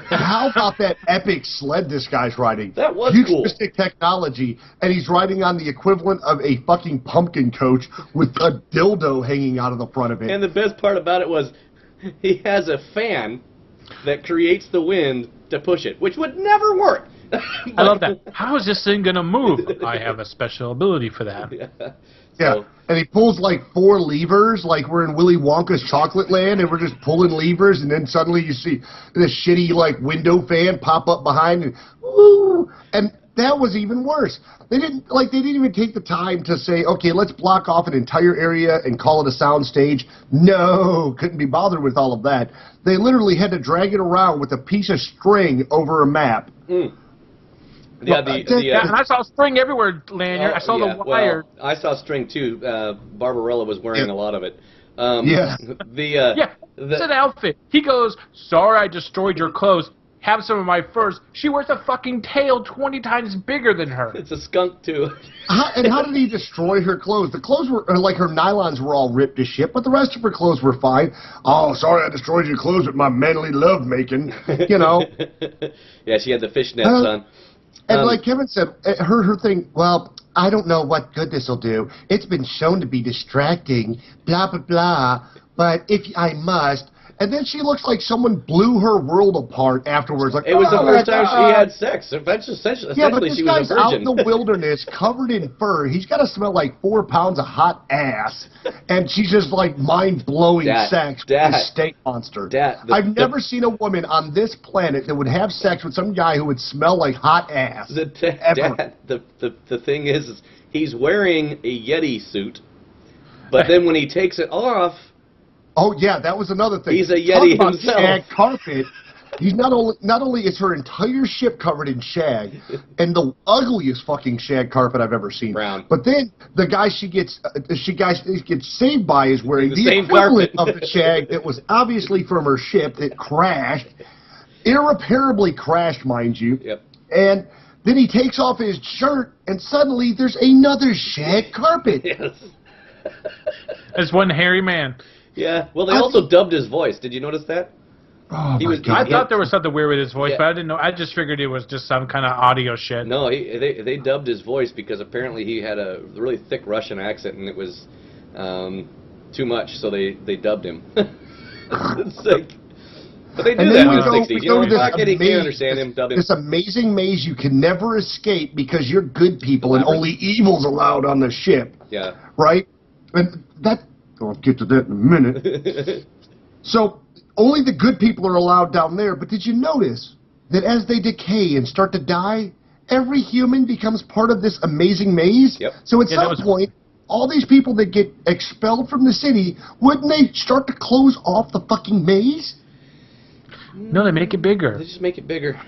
How about that epic sled this guy's riding?
That was
futuristic technology, and he's riding on the equivalent of a fucking pumpkin coach with a dildo hanging out of the front of it.
And the best part about it was he has a fan that creates the wind to push it, which would never work.
I love that. How is this thing going to move? I have a special ability for that.
Yeah, and he pulls like 4 levers, like we're in Willy Wonka's Chocolate Land, and we're just pulling levers, and then suddenly you see this shitty like window fan pop up behind, and woo! And that was even worse. They didn't even take the time to say, okay, let's block off an entire area and call it a sound stage. No, couldn't be bothered with all of that. They literally had to drag it around with a piece of string over a map.
Yeah,
and I saw string everywhere, Lanyard. I saw the wire.
Well, I saw string too. Barbarella was wearing a lot of it.
It's an outfit. He goes, sorry I destroyed your clothes. Have some of my furs. She wears a fucking tail 20 times bigger than her.
It's a skunk too.
And how did he destroy her clothes? The clothes were, like her nylons were all ripped to shit, but the rest of her clothes were fine. Oh, sorry I destroyed your clothes with my manly love making, you know.
Yeah, she had the fishnets on.
And like Kevin said, her thing, well, I don't know what good this will do. It's been shown to be distracting, blah, blah, blah, but if I must. And then she looks like someone blew her world apart afterwards. Like,
it was the first time she had sex. Essentially,
yeah, but this
she was
guy's
a virgin.
out in the wilderness, covered in fur. He's got to smell like 4 pounds of hot ass. And she's just like mind-blowing sex with this steak monster. I've never seen a woman on this planet that would have sex with some guy who would smell like hot ass. Ever.
The thing is, he's wearing a Yeti suit, but then when he takes it off...
Oh yeah, that was another thing.
He's a Yeti himself.
Shag carpet. He's not only is her entire ship covered in shag, and the ugliest fucking shag carpet I've ever seen.
Brown.
But then the guy she gets saved by is wearing the
same
equivalent
carpet
of the shag that was obviously from her ship that crashed, irreparably crashed, mind you.
Yep.
And then he takes off his shirt, and suddenly there's another shag carpet.
Yes.
It's one hairy man.
Yeah, well, they also dubbed his voice. Did you notice that?
Oh, my God.
I thought there was something weird with his voice, but I didn't know. I just figured it was just some kind of audio shit.
No, they dubbed his voice because apparently he had a really thick Russian accent, and it was too much, so they dubbed him. It's like, but they do that in the 60s. You know, fuck it, he can't understand him, dub him.
This amazing maze you can never escape because you're good people and only evil's allowed on the ship.
Yeah.
Right? And that... I'll get to that in a minute. So, only the good people are allowed down there, but did you notice that as they decay and start to die, every human becomes part of this amazing maze?
Yep.
So at some point, all these people that get expelled from the city, wouldn't they start to close off the fucking maze?
No, they make it bigger.
They just make it bigger.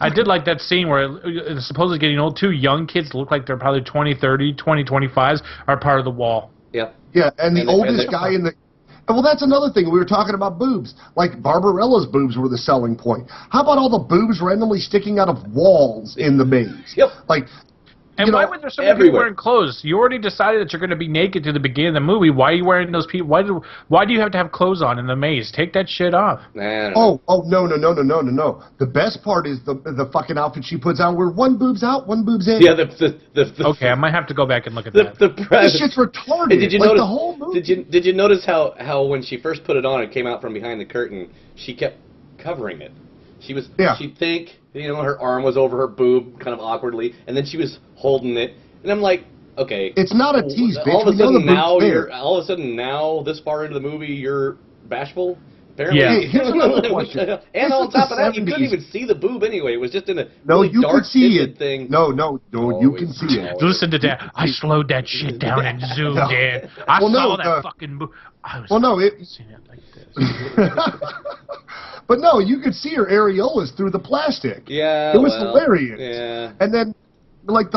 I did like that scene where it's supposedly getting old. 2 young kids look like they're probably 20, 30, 20, 25s are part of the wall.
Yeah.
Yeah, and the oldest guy in the... Well, that's another thing. We were talking about boobs. Like, Barbarella's boobs were the selling point. How about all the boobs randomly sticking out of walls in the maze?
Yep.
Like...
And why would there so many people wearing clothes? You already decided that you're going to be naked to the beginning of the movie. Why are you wearing those people? Why do you have to have clothes on in the maze? Take that shit off.
No. The best part is the fucking outfit she puts on where one boob's out, one boob's in.
Yeah,
okay, I might have to go back and look at that.
This shit's retarded.
Hey, did you notice
the whole movie?
Did you notice how when she first put it on, it came out from behind the curtain, she kept covering it. She'd think, her arm was over her boob kind of awkwardly, and then she was holding it. And I'm like, Okay.
It's not a tease, bitch.
All of a
We know
sudden
the
now
boob's
you're
there.
all of a sudden now this far into the movie you're bashful. Apparently.
Yeah.
Hey, here's another question.
And
This
on
was
top
the
of that, you
70s.
couldn't even see the boob anyway. It was just in a
No,
really
you
dark,
could see
vivid
it.
thing.
No, you can see it.
Listen to that. I slowed that shit down and zoomed in. I
Well, no,
saw that fucking movie.
Well, no, it.
Seeing it like this.
But no, you could see her areolas through the plastic.
Yeah,
it was
well,
hilarious.
Yeah.
And then, like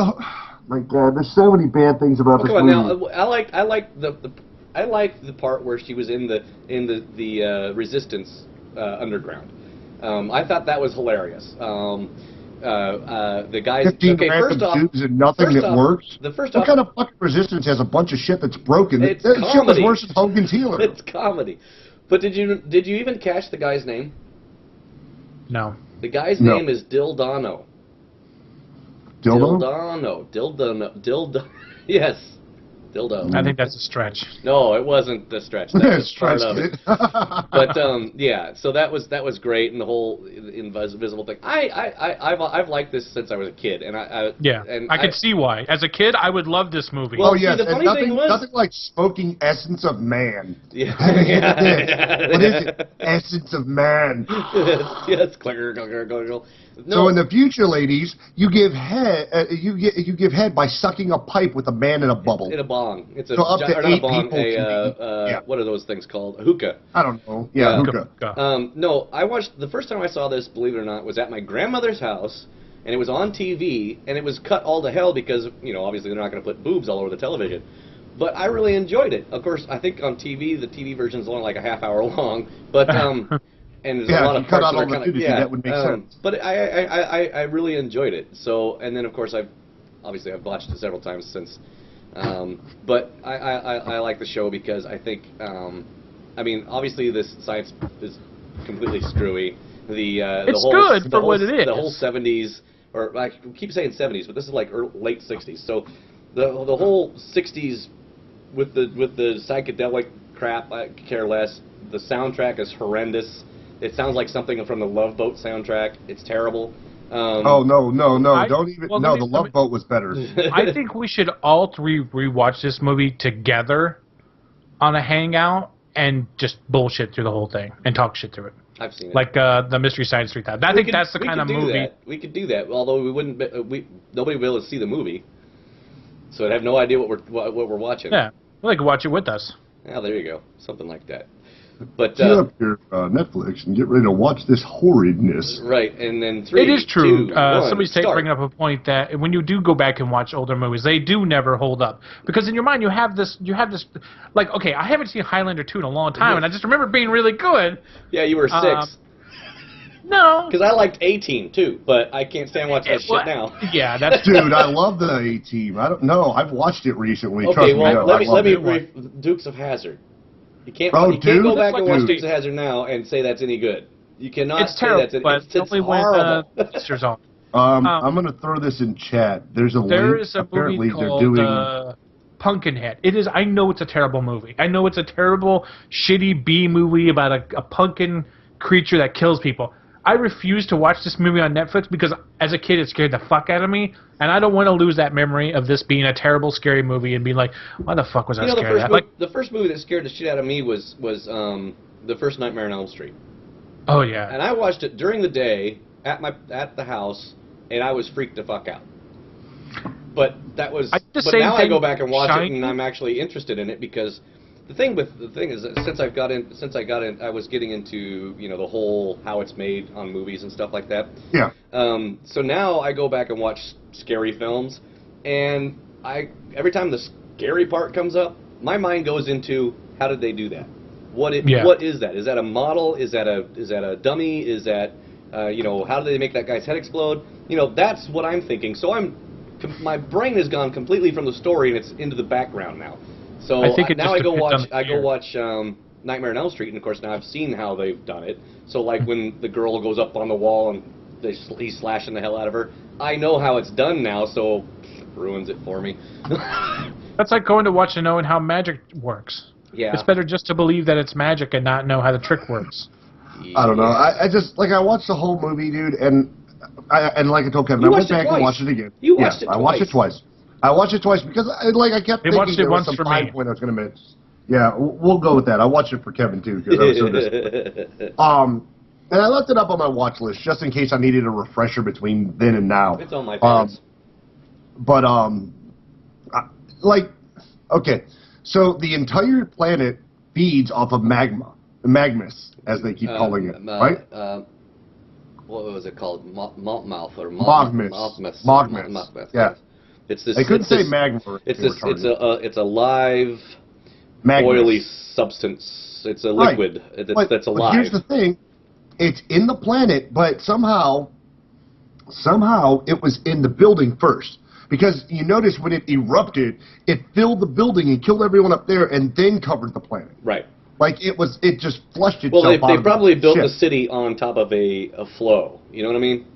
my God, there's so many bad things about this
Come on
movie.
now, I like the part where she was in the resistance underground. I thought that was hilarious. The guys.
15
Okay,
random
first off,
dudes and nothing that works. What kind of fucking resistance has a bunch of shit that's broken?
It's
that shit was
comedy.
worse than Hogan's Healer.
It's comedy. But did you even catch the guy's name?
No.
The guy's name is Dildano.
Dildo?
Dildo. Yes. Dildo.
I think that's a stretch.
No, it wasn't the stretch. That was part
Stretch
of it.
it.
But yeah, so that was great, and the whole invisible thing. I've liked this since I was a kid, and
I
could see why. As a kid, I would love this movie.
Well, yes,
the
and
funny thing was
nothing like smoking essence of man.
Yeah.
What is it? Essence of man.
yes. Clicker. No.
So in the future, ladies, you give head. You give head by sucking a pipe with a man in a bubble.
In a bong. It's a
so up to
or not
8
a bong.
people can be,
What are those things called? A hookah.
I don't know. Yeah, hookah.
No, I watched the first time I saw this. Believe it or not, was at my grandmother's house, and it was on TV, and it was cut all to hell because obviously they're not going to put boobs all over the television. But I really enjoyed it. Of course, I think on TV the TV version is only like a half hour long, but. And there's a lot of
cut
parts
out
that
all
are
the
kind of
nudity, that would make sense.
But I really enjoyed it. So and then of course I've watched it several times since. But I like the show because I think obviously this science is completely screwy.
It's good for what it is.
The whole 70s, or I keep saying 70s, but this is like late 60s. So the whole 60s with the psychedelic crap, I care less. The soundtrack is horrendous. It sounds like something from the Love Boat soundtrack. It's terrible.
No! Don't even. No, the Love Boat was better.
I think we should all three rewatch this movie together on a hangout and just bullshit through the whole thing and talk shit through it.
I've seen it.
Like the Mystery Science 3000. I think that's the kind of movie.
We could do that. Although we wouldn't. Nobody would be able to see the movie, so I'd have no idea what we're watching.
Yeah, well, they could watch it with us.
Yeah, there you go. Something like that. But
get up your Netflix and get ready to watch this horridness.
Right, and then 3,
It is true.
2, 1,
somebody's bringing up a point that when you do go back and watch older movies, they do never hold up because in your mind you have this like, okay, I haven't seen Highlander 2 in a long time, and I just remember it being really good.
Yeah, you were 6.
No,
because I liked A-Team too, but I can't stand watching that shit now.
Yeah, that's
dude. I love the A-Team. I don't know. I've watched it recently.
Okay,
Trust
well,
me,
let me brief Dukes of Hazzard. You can't go back and watch Dukes of Hazzard now and say that's any good. You cannot
it's
say
terrible,
that's any
but
it's horrible.
Sisters on.
I'm going to throw this in chat. There's a
there
link.
Is a
Apparently
movie called Pumpkinhead. It is. I know it's a terrible movie. I know it's a terrible, shitty B movie about a pumpkin creature that kills people. I refuse to watch this movie on Netflix because as a kid it scared the fuck out of me, and I don't want to lose that memory of this being a terrible, scary movie and being like, why the fuck was I scared of that?
The first movie that scared the shit out of me was the first Nightmare on Elm Street.
Oh yeah.
And I watched it during the day at the house, and I was freaked the fuck out. But that was. But now I go back and watch it, and I'm actually interested in it because. The thing is that since I got in, I was getting into the whole how it's made on movies and stuff like that.
Yeah.
So now I go back and watch scary films, and every time the scary part comes up, my mind goes into how did they do that? What is that? Is that a model? Is that a dummy? Is that how do they make that guy's head explode? That's what I'm thinking. So my brain has gone completely from the story and it's into the background now. So now I go watch Nightmare on Elm Street, and of course now I've seen how they've done it. So like when the girl goes up on the wall and he's slashing the hell out of her, I know how it's done now, so it ruins it for me.
That's like going to watch and knowing how magic works.
Yeah.
It's better just to believe that it's magic and not know how the trick works.
I don't know. I just I watched the whole movie, dude, and like I told Kevin, I went back and watched it again.
You watched it twice.
I watched it twice. I watched it twice because I kept
They
thinking
watched it
there was
once
some
for
fine
me.
point I was going to miss. Yeah, we'll go with that. I watched it for Kevin too because I was so disappointed. And I left it up on my watch list just in case I needed a refresher between then and now.
It's on my favorites.
Okay, so the entire planet feeds off of magmas, as they keep calling it, right?
What was it called? Mouth or
Magmas.
Magmas.
Yeah.
It's this.
I couldn't say magma.
It's a live,
magmas.
oily substance. It's a liquid that's alive.
But here's the thing: it's in the planet, but somehow it was in the building first. Because you notice when it erupted, it filled the building and killed everyone up there, and then covered the planet.
Right.
Like it just flushed itself out.
Well, they probably built the
ship.
city on top of a flow. You know what I mean?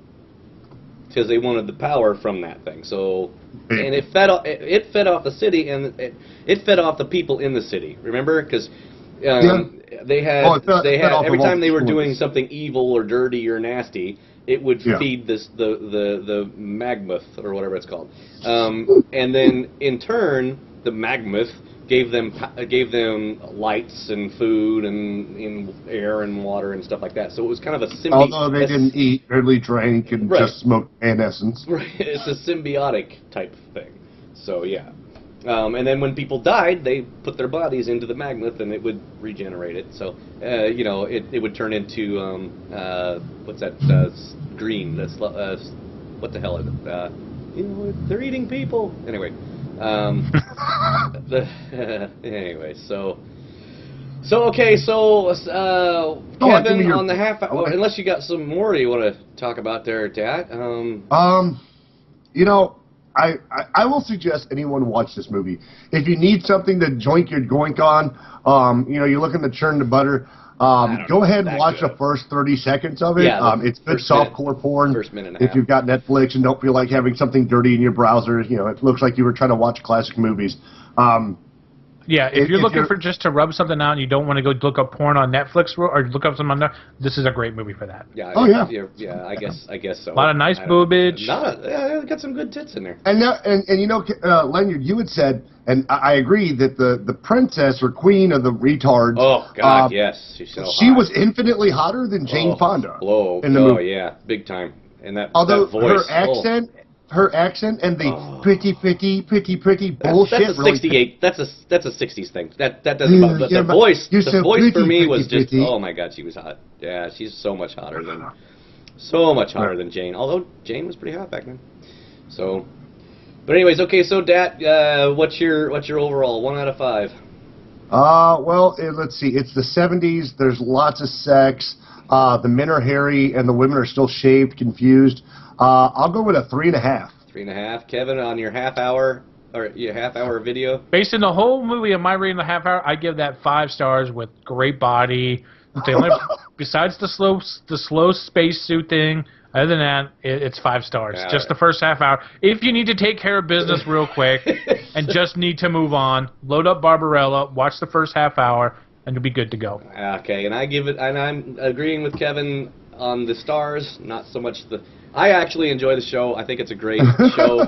Because they wanted the power from that thing. So, and it fed off the city, and it fed off the people in the city. Remember? Because they had every time they were doing something evil or dirty or nasty, it would feed the magmuth or whatever it's called, and then in turn the magmuth gave them lights and food and air and water and stuff like that. So it was kind of a symbiotic.
Although they didn't eat, barely drank, and just smoked essence.
Right, it's a symbiotic type thing. So yeah, and then when people died, they put their bodies into the magmuth and it would regenerate it. So it would turn into what's that green? That's what the hell is it? They're eating people. Anyway. Anyway, so Kevin, on the half hour, unless you got some more you want to talk about there, Dad.
I will suggest anyone watch this movie. If you need something to joink your goink on, you're looking to churn the butter, go ahead and watch the first 30 seconds of it. Yeah, it's good softcore porn.
First minute and a half.
If you've got Netflix and don't feel like having something dirty in your browser, it looks like you were trying to watch classic movies.
Yeah, if you're looking for just to rub something out and you don't want to go look up porn on Netflix or look up something on there, this is a great movie for that.
Yeah. Yeah. I guess so.
A lot of nice boobage.
Got some good tits in there.
And Leonard, you had said, and I agree that the princess or queen of the retards.
Oh God, yes, she's so hot.
She was infinitely hotter than Jane Fonda. In the movie.
Yeah, big time. And that
voice. Her accent and the pretty bullshit.
That's a 68. That's a 60s thing. That doesn't bother. But the voice for me was just. Oh my God, she was hot. Yeah, she's so much hotter than Jane. Although Jane was pretty hot back then. So, but anyways, okay. So, Dat, what's your overall 1 out of 5?
Let's see. It's the 70s. There's lots of sex. The men are hairy and the women are still shaved, confused. I'll go with a 3.5.
3.5. Kevin, on your half hour video.
Based on the whole movie of my rating, the half hour, I give that 5 stars with great body. Besides the slow space suit thing, other than that, it's 5 stars. Just right. The first half hour. If you need to take care of business real quick and just need to move on, load up Barbarella, watch the first half hour, and you'll be good to go.
Okay, and I'm agreeing with Kevin on the stars, not so much the. I actually enjoy the show. I think it's a great show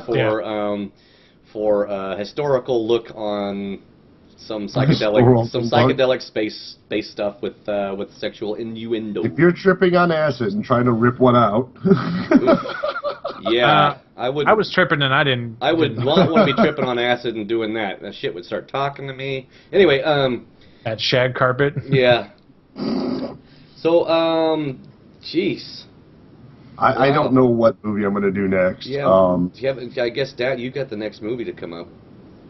for a historical look on some psychedelic space stuff with sexual innuendo.
If you're tripping on acid and trying to rip one out.
Yeah, I would.
I was tripping and I didn't.
I would not want to be tripping on acid and doing that. That shit would start talking to me. Anyway,
that shag carpet.
Yeah. So, jeez.
I don't know what movie I'm going to do next.
Yeah. I guess, Dad, you got the next movie to come up.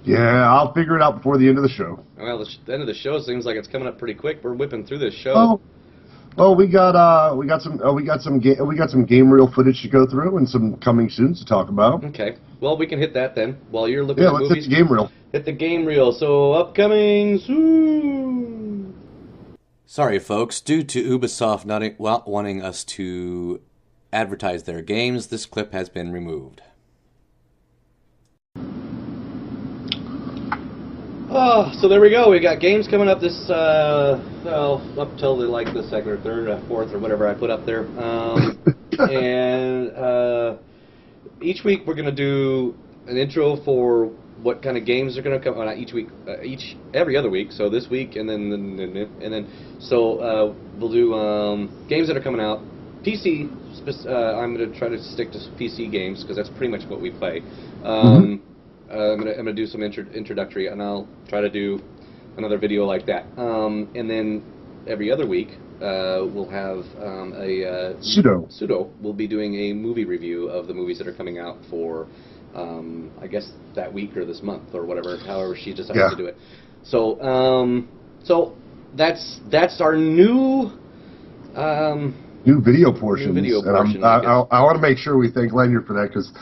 Yeah, I'll figure it out before the end of the show.
Well, the end of the show seems like it's coming up pretty quick. We're whipping through this show.
Oh, we got some game reel footage to go through and some coming soon to talk about.
Okay. Well, we can hit that then while you're looking at movies.
Yeah, let's hit the game reel.
Hit the game reel. So upcoming soon. Sorry, folks. Due to Ubisoft not wanting us to advertise their games, this clip has been removed. Oh, so there we go. We got games coming up this, up till the second or third or fourth or whatever I put up there. And each week we're going to do an intro for what kind of games are going to come out each week, every other week. So this week, and then we'll do games that are coming out. PC. I'm going to try to stick to PC games because that's pretty much what we play. I'm going to do some introductory, and I'll try to do another video like that. And then every other week, we'll have a Pseudo will be doing a movie review of the movies that are coming out for, I guess, that week or this month or whatever, however she decides to do it. So, that's our new
video portions. And I want to make sure we thank Leonard for that because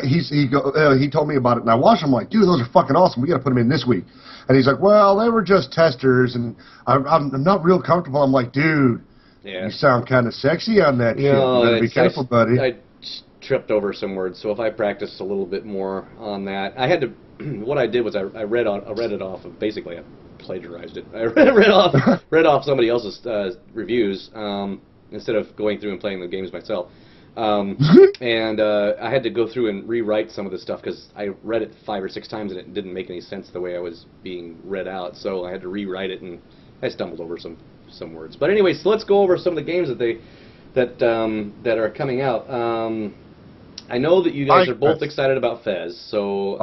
he told me about it, and I watched him like, dude, those are fucking awesome. We got to put them in this week. And he's like, well, they were just testers, and I'm not real comfortable. I'm like, dude, you sound kind of sexy on that shit. You better be careful, buddy.
I tripped over some words, so if I practiced a little bit more on that, I had to. What I did was I read it off of, basically I plagiarized it. I read off somebody else's reviews instead of going through and playing the games myself. And I had to go through and rewrite some of the stuff because I read it 5 or 6 times and it didn't make any sense the way I was being read out. So I had to rewrite it, and I stumbled over some words. But anyway, so let's go over some of the games that are coming out. I know that you guys are both excited about Fez. So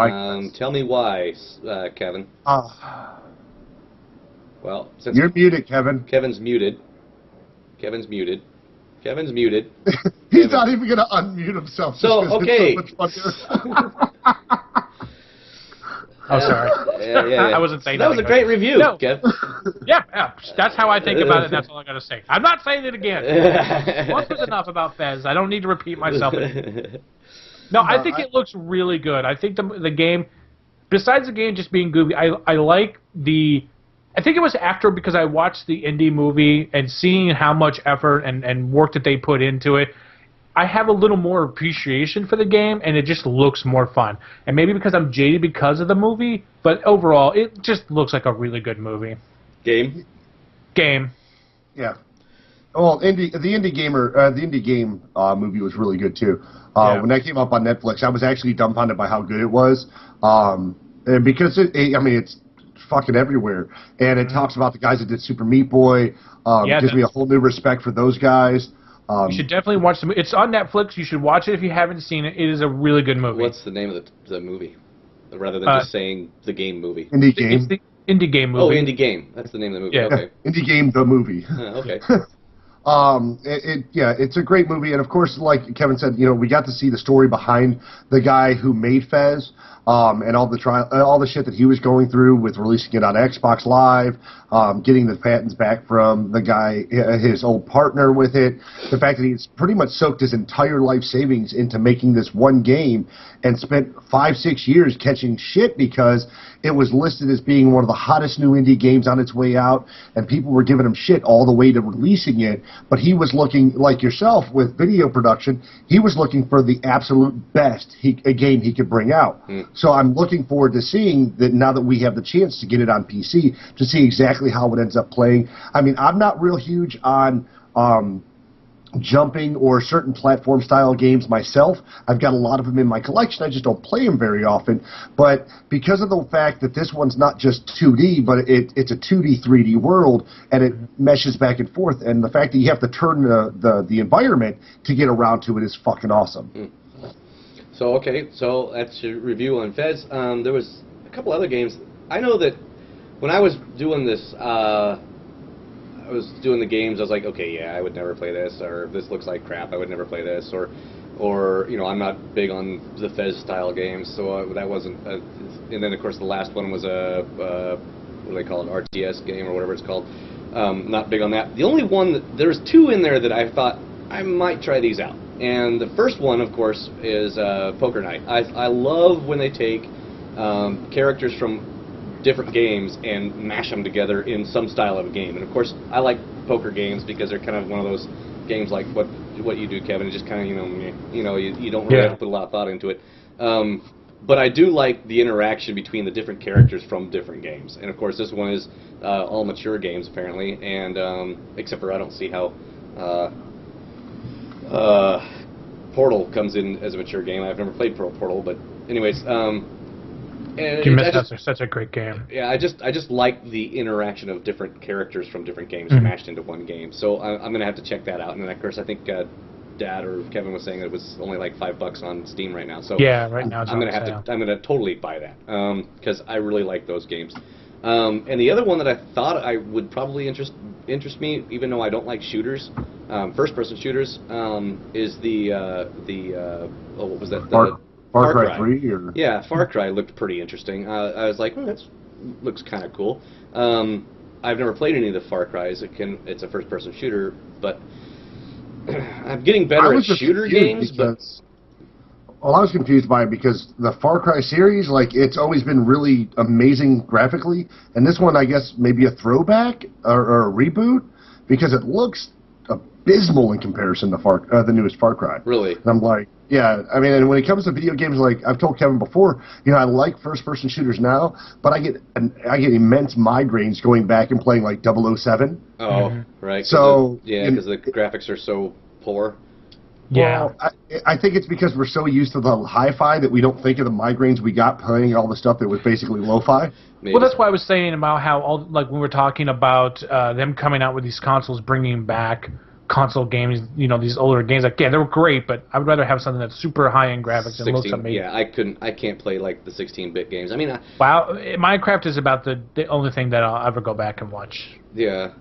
tell me why, Kevin. Well, since
you're muted, Kevin.
Kevin's muted.
He's not even going to unmute himself.
So, okay.
Oh, sorry. I wasn't saying that.
That was a great review, Kev.
Yeah, that's how I think about it. That's all I got to say. I'm not saying it again. Once was enough about Fez. I don't need to repeat myself. No, I think it looks really good. I think the game, besides the game just being goofy, I like the... I think it was after, because I watched the indie movie and seeing how much effort and work that they put into it, I have a little more appreciation for the game, and it just looks more fun. And maybe because I'm jaded because of the movie, but overall, it just looks like a really good movie.
Game.
Yeah. Well, the indie game movie was really good too. When that came up on Netflix, I was actually dumbfounded by how good it was, and because it's fucking everywhere, and it talks about the guys that did Super Meat Boy. Gives me a whole new respect for those guys.
You should definitely watch the movie. It's on Netflix. You should watch it if you haven't seen it. It is a really good movie.
What's the name of the movie? Rather than just saying the game movie.
Indie Game.
It's the Indie Game movie.
Oh, Indie Game. That's the name of the movie.
Yeah.
Okay.
Indie Game, the movie.
Okay.
It's a great movie, and of course, like Kevin said, we got to see the story behind the guy who made Fez, and all the shit that he was going through with releasing it on Xbox Live, getting the patents back from the guy, his old partner with it, the fact that he's pretty much soaked his entire life savings into making this one game, and spent 5-6 years catching shit because it was listed as being one of the hottest new indie games on its way out, and people were giving him shit all the way to releasing it. But he was looking, like yourself with video production, he was looking for the absolute best game he could bring out. So I'm looking forward to seeing that now that we have the chance to get it on PC, to see exactly how it ends up playing. I mean, I'm not real huge on jumping or certain platform style games myself. I've got a lot of them in my collection. I just don't play them very often. But because of the fact that this one's not just 2D, but it's a 2D, 3D world, and it meshes back and forth, and the fact that you have to turn the environment to get around to it is fucking awesome.
So that's your review on Fez. There was a couple other games. I know that when I was doing this, I was doing the games, I was like, okay, I would never play this, or this looks like crap, I would never play this, or I'm not big on the Fez style games, so that wasn't. And then of course the last one was what do they call it, RTS game or whatever it's called. Not big on that. The only one there's 2 in there that I thought I might try these out, and the first one, of course, is Poker Night. I love when they take characters from different games and mash them together in some style of a game. And of course, I like poker games because they're kind of one of those games like what you do, Kevin. It's just kind of you don't really have to put a lot of thought into it. But I do like the interaction between the different characters from different games. And of course, this one is all mature games apparently, and except for I don't see how Portal comes in as a mature game. I've never played Portal, but anyways,
You missed out. Such a great game.
Yeah, I just like the interaction of different characters from different games mashed into one game. So I'm gonna have to check that out. And then of course I think Dad or Kevin was saying that it was only like $5 on Steam right now. So
yeah, right now
I'm gonna totally buy that because I really like those games. And the other one that I thought I would probably interest me, even though I don't like shooters, first-person shooters, is what was that?
Far Cry 3? Or?
Yeah, Far Cry looked pretty interesting. I was like, that looks kind of cool. I've never played any of the Far Cries. It's a first-person shooter, but I'm getting better at shooter games.
Well, I was confused by it because the Far Cry series, like, it's always been really amazing graphically, and this one, I guess, maybe a throwback or a reboot because it looks abysmal in comparison to the newest Far Cry.
Really?
And I'm like, yeah, I mean, and when it comes to video games, like I've told Kevin before, I like first-person shooters now, but I get immense migraines going back and playing like 007.
Oh, right.
So
because the graphics are so poor.
Yeah.
Well, I think it's because we're so used to the hi-fi that we don't think of the migraines we got playing all the stuff that was basically lo-fi.
Maybe.
Well, that's why I was saying about how when we were talking about them coming out with these consoles, bringing back console games, these older games. Like, yeah, they were great, but I would rather have something that's super high-end graphics and looks amazing.
Yeah, I can't play like the 16-bit games. I mean,
wow, Minecraft is about the only thing that I'll ever go back and watch.
Yeah.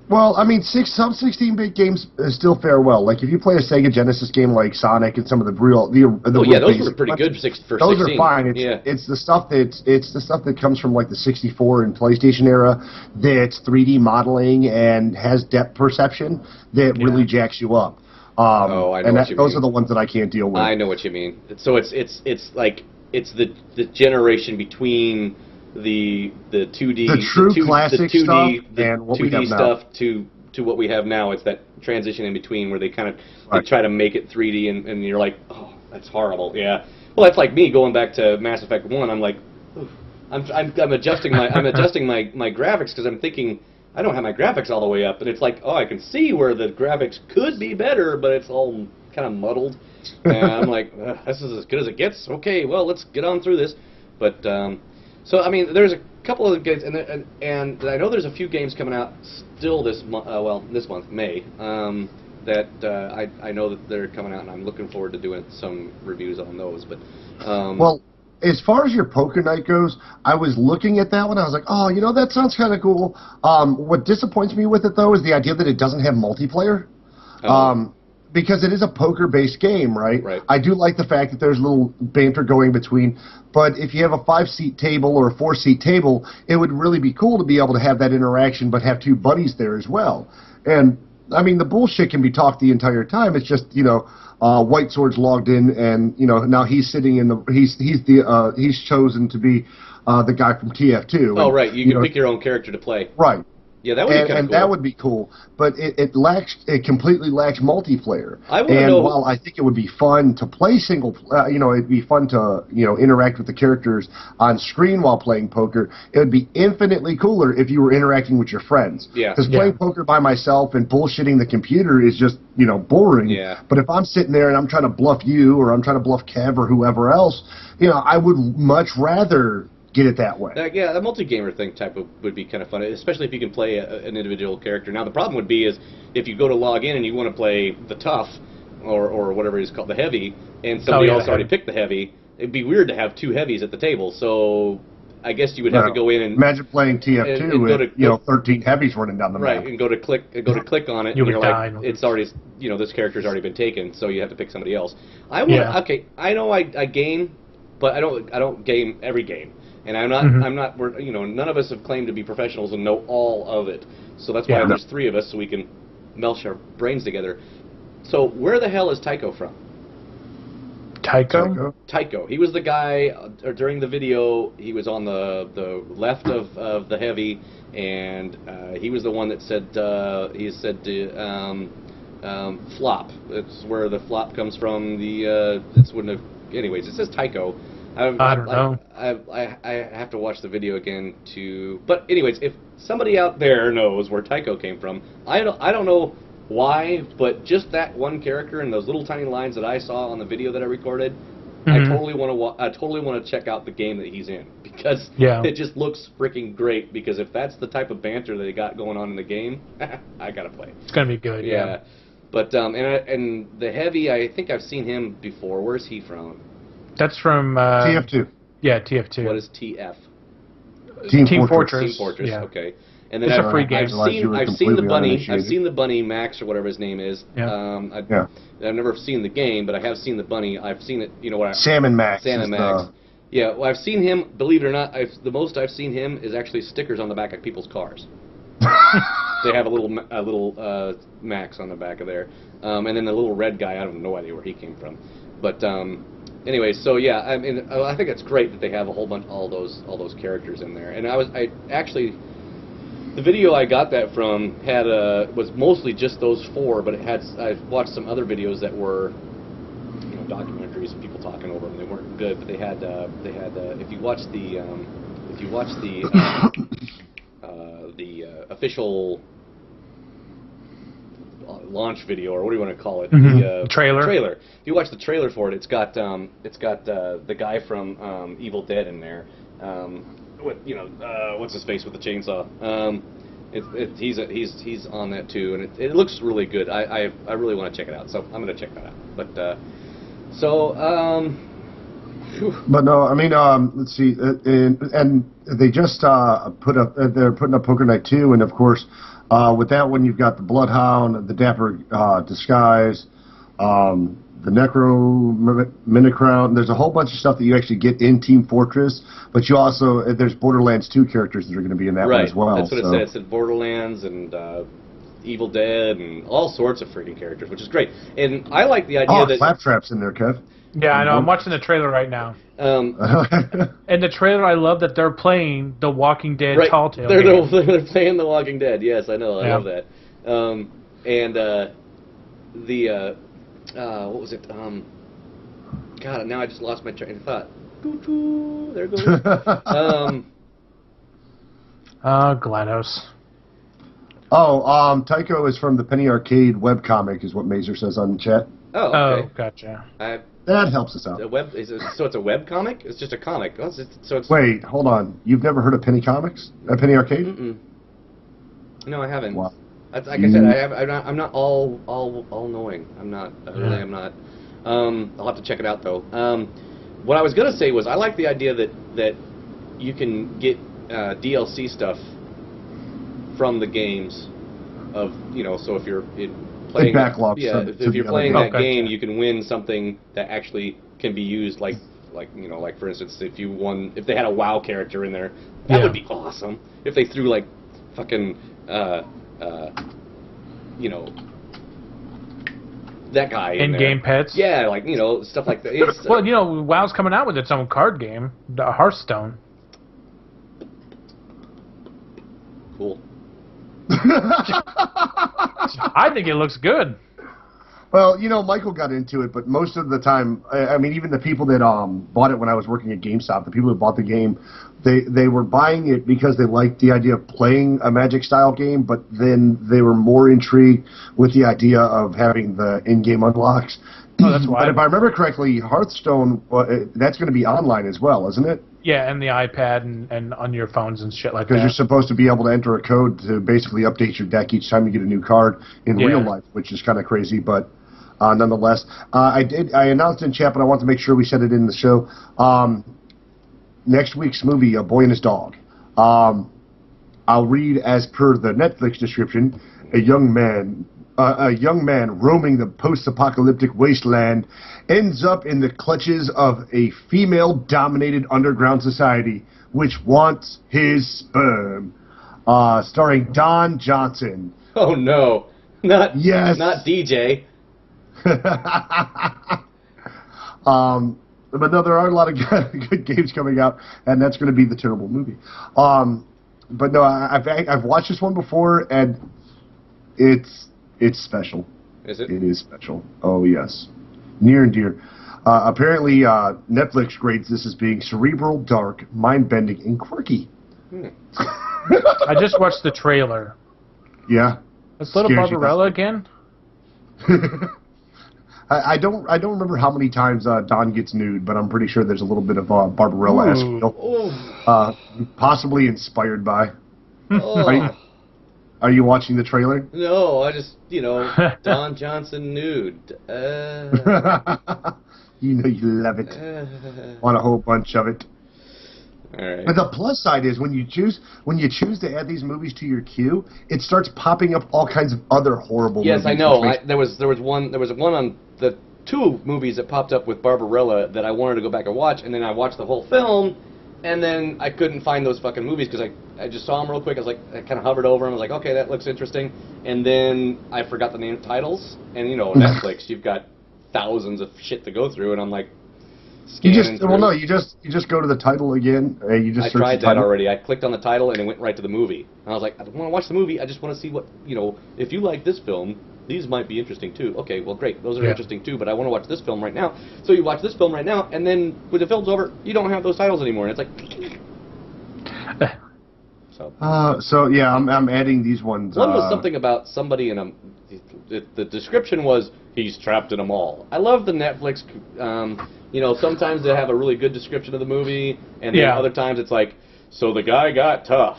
Well, I mean, some 16-bit games still fare well. Like if you play a Sega Genesis game like Sonic and some of the
those were pretty good for
those
16.
are fine. It's the stuff that comes from like the 64 and PlayStation era that's 3D modeling and has depth perception that really jacks you up.
I know what you mean.
Those are the ones that I can't deal with.
I know what you mean. So it's like it's the generation between the 2D,
the true classic stuff, and what
2D
we have
stuff
now.
to what we have now. It's that transition in between where they they try to make it 3D, and you're like, oh, that's horrible. Yeah. Well, that's like me going back to Mass Effect 1. I'm like, I'm adjusting my my graphics because I'm thinking I don't have my graphics all the way up, and it's like, oh, I can see where the graphics could be better, but it's all kind of muddled. And I'm like, this is as good as it gets. Okay, well, let's get on through this. But so, I mean, there's a couple of games, and I know there's a few games coming out still this month, this month, May, that I know that they're coming out, and I'm looking forward to doing some reviews on those. But
well, as far as your poker night goes, I was looking at that one, I was like, oh, that sounds kind of cool. What disappoints me with it, though, is the idea that it doesn't have multiplayer. Because it is a poker-based game, right?
Right.
I do like the fact that there's a little banter going between, but if you have a 5-seat table or a 4-seat table, it would really be cool to be able to have that interaction, but have two buddies there as well. And I mean, the bullshit can be talked the entire time. It's just White Sword's logged in, and now he's sitting in the he's chosen to be the guy from TF2.
Oh, right. You can pick your own character to play.
Right.
Yeah, that would be kind of cool.
And that would be cool, but it completely lacks multiplayer. While I think it would be fun to play it'd be fun to interact with the characters on screen while playing poker. It would be infinitely cooler if you were interacting with your friends.
Yeah.
Because playing poker by myself and bullshitting the computer is just boring.
Yeah.
But if I'm sitting there and I'm trying to bluff you or I'm trying to bluff Kev or whoever else, I would much rather get it that way.
Yeah, a multi-gamer thing would be kind of fun, especially if you can play an individual character. Now, the problem would be is if you go to log in and you want to play the tough or whatever it is called, the heavy, and somebody else already picked the heavy, it'd be weird to have two heavies at the table. So I guess you would have to go in and
imagine playing TF2 with 13 heavies running down the map.
Right, and go to click on it.
You
and
would
you're
die.
Like, it's already this character's already been taken, so you have to pick somebody else. Okay, I know I game, but I don't game every game. And I'm not. None of us have claimed to be professionals and know all of it. So that's why there's three of us, so we can melt our brains together. So where the hell is Tycho from? Tycho. He was the guy during the video. He was on the left of the heavy, and he was the one that said flop. It's where the flop comes from. Anyways, it says Tycho.
I don't know.
I have to watch the video again But anyways, if somebody out there knows where Tycho came from, I don't know why, but just that one character and those little tiny lines that I saw on the video that I recorded, I totally want to check out the game that he's in because it just looks freaking great. Because if that's the type of banter that they got going on in the game, I gotta play.
It's gonna be good. Yeah.
But and the Heavy, I think I've seen him before. Where's he from?
That's from
TF2.
Yeah, TF2.
What is TF?
Team Fortress.
Team Fortress.
Yeah.
Okay. And then
it's a free game.
I've seen the bunny. I've seen the bunny Max or whatever his name is.
Yeah.
I've never seen the game, but I have seen the bunny. I've seen it. You know what?
Salmon Max.
Salmon Max. Yeah. Well, I've seen him. Believe it or not, the most I've seen him is actually stickers on the back of people's cars. They have a little Max on the back of there, and then the little red guy. I have no idea where he came from, but anyway. So yeah, I mean, I think it's great that they have a whole bunch all those characters in there. And I actually. The video I got that from was mostly just those 4, but I watched some other videos that were, documentaries of people talking over them. They weren't good, but they had if you watch the official launch video, or what do you want to call it?
The trailer.
Trailer. If you watch the trailer for it, it's got the guy from Evil Dead in there. What's his face with the chainsaw? He's on that too, and it looks really good. I really want to check it out, so I'm gonna check that out. But
But no, I mean, let's see, and they just they're putting up Poker Night 2, and of course, with that one you've got the Bloodhound, the Dapper Disguise, the Necro Minicrown. There's a whole bunch of stuff that you actually get in Team Fortress, but you also there's Borderlands 2 characters that are going to be in that one as well.
That's what it said. It said Borderlands and Evil Dead and all sorts of freaking characters, which is great. And I like the idea that
Claptrap's in there, Kev.
Yeah, I know. I'm watching the trailer right now. In the trailer, I love that they're playing the Walking Dead Tall Tale game.
They're playing the Walking Dead. Yes, I know. I love that. What was it? God, now I just lost my train of thought. There it goes.
GLaDOS.
Tycho is from the Penny Arcade webcomic, is what Mazer says on the chat.
Oh, okay.
Oh, gotcha.
That helps us out.
So it's a web comic? It's just a comic.
Wait, hold on. You've never heard of Penny Comics? Penny Arcade?
Mm-mm. No, I haven't.
Wow.
Like I said, I'm not all knowing. I'm not. I really am not. I'll have to check it out though. What I was gonna say was I like the idea that you can get DLC stuff from the games of so if you're playing if you're playing that game, you can win something that actually can be used like for instance if they had a WoW character in there, that would be awesome. If they threw like fucking that guy
in-game pets.
Yeah, stuff like that.
Well, WoW's coming out with its own card game, the Hearthstone.
Cool.
I think it looks good.
Well, Michael got into it, but most of the time, I mean, even the people that bought it when I was working at GameStop, the people who bought the game, they were buying it because they liked the idea of playing a Magic-style game, but then they were more intrigued with the idea of having the in-game unlocks.
Oh, that's why.
But if I remember correctly, Hearthstone, that's going to be online as well, isn't it?
Yeah, and the iPad and on your phones and shit like that.
Because you're supposed to be able to enter a code to basically update your deck each time you get a new card in real life, which is kind of crazy, but nonetheless. I announced in chat, but I want to make sure we said it in the show. Next week's movie, A Boy and His Dog. I'll read as per the Netflix description, a young man roaming the post-apocalyptic wasteland ends up in the clutches of a female-dominated underground society which wants his sperm. Starring Don Johnson.
Oh no, not DJ.
But no, there are a lot of good games coming out, and that's going to be the terrible movie. But no, I've watched this one before, and it's special.
Is it?
It is special. Oh yes, near and dear. Apparently, Netflix grades this as being cerebral, dark, mind-bending, and quirky.
I just watched the trailer.
Yeah.
It's little Barbarella again?
I don't remember how many times Don gets nude, but I'm pretty sure there's a little bit of Barbarella-esque feel. Possibly inspired by. Are you watching the trailer?
No, I just, Don Johnson nude.
You know you love it. Want a whole bunch of it.
All right.
But the plus side is when you choose to add these movies to your queue, it starts popping up all kinds of other horrible movies.
Yes, I know. There was one on the 2 movies that popped up with Barbarella that I wanted to go back and watch, and then I watched the whole film, and then I couldn't find those fucking movies because I just saw them real quick. I kind of hovered over them. I was like, okay, that looks interesting, and then I forgot the name titles. And Netflix, you've got thousands of shit to go through, and I'm like,
you just go to the title again. You just
I
search
tried
the title.
that already. I clicked on the title and it went right to the movie. And I was like, I don't want to watch the movie. I just want to see what if you like this film, these might be interesting too. Okay, well, great. Those are interesting too, but I want to watch this film right now. So you watch this film right now, and then when the film's over, you don't have those titles anymore. And it's like...
So yeah, I'm adding these ones.
One was something about somebody in a... The description was, he's trapped in a mall. I love the Netflix... sometimes they have a really good description of the movie, and then other times it's like, so the guy got tough.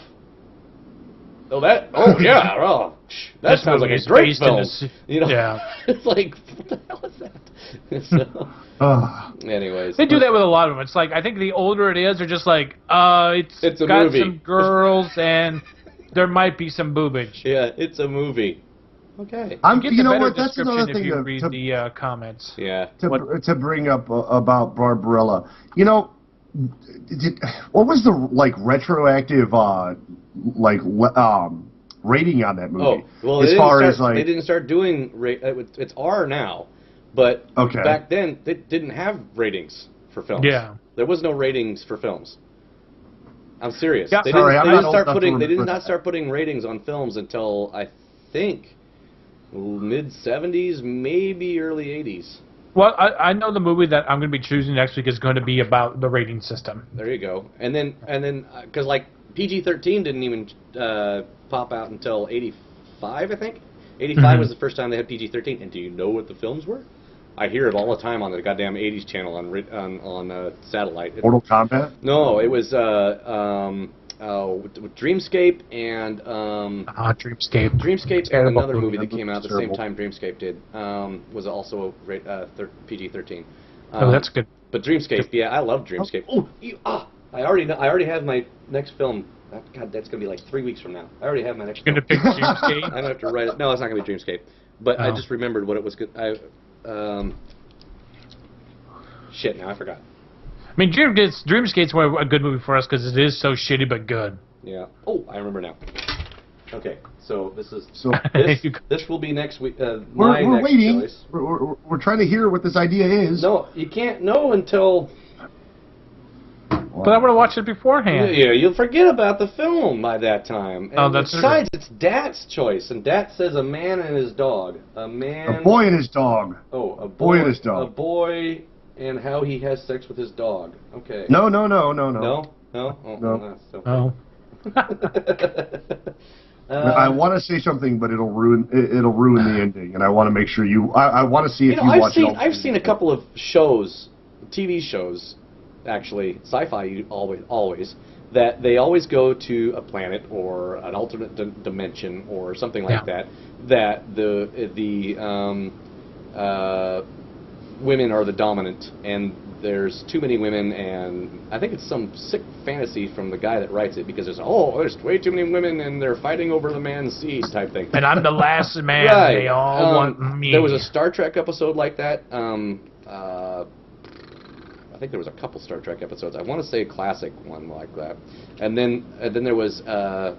That sounds like a great film. It's like, what the hell is that? Anyways.
They do that with a lot of them. It's like, I think the older it is, they're just like, it's
a
got
movie.
some girls, and there might be some boobage.
Yeah, it's a movie. Okay.
You know
what? That's another thing
if you read the comments.
Yeah.
To bring up about Barbarella. What was the retroactive rating on that movie?
Oh, well, they didn't start doing it's R now, but back then they didn't have ratings for films.
Yeah.
There was no ratings for films. I'm serious.
Yeah.
They did not start putting ratings on films until I think mid-70s, maybe early 80s.
Well, I know the movie that I'm going to be choosing next week is going to be about the rating system.
There you go. And then because PG-13 didn't even pop out until 85, I think. 85 was the first time they had PG-13. And do you know what the films were? I hear it all the time on the goddamn 80s channel on satellite.
Mortal Kombat?
No, it was Dreamscape and Dreamscape and another movie that came out at the same time Dreamscape did was also PG-13.
That's good.
But Dreamscape, yeah, I love Dreamscape. I already have my next film. God, that's gonna be like 3 weeks from now. I already have my next.
You're gonna pick Dreamscape?
I'm gonna have to write it. No, it's not gonna be Dreamscape. But I just remembered what it was. Shit, now I forgot.
I mean, Dreamscape's a good movie for us because it is so shitty but good.
Yeah. Oh, I remember now. Okay, so this will be next week.
We're waiting. Choice. We're trying to hear what this idea is.
No, you can't know until.
But I would have watched it beforehand.
Yeah, you'll forget about the film by that time. And
that's
besides, it's Dat's choice, and Dat says a man and his dog. A
boy and his dog.
Oh, a
boy and his dog.
A boy and how he has sex with his dog. Okay.
No.
No? Oh,
no.
Well, that's so
I want to say something, but it'll ruin the ending, and I want to make sure you. I want to see if you watch it.
I've seen a couple of shows, TV shows, actually, sci-fi always, that they always go to a planet or an alternate dimension or something like that. That the women are the dominant, and there's too many women, and I think it's some sick fantasy from the guy that writes it, because there's way too many women, and they're fighting over the man's seed type thing.
And I'm the last man.
Right.
They all want me.
There was a Star Trek episode like that. I think there was a couple Star Trek episodes. I want to say a classic one like that. And then there was a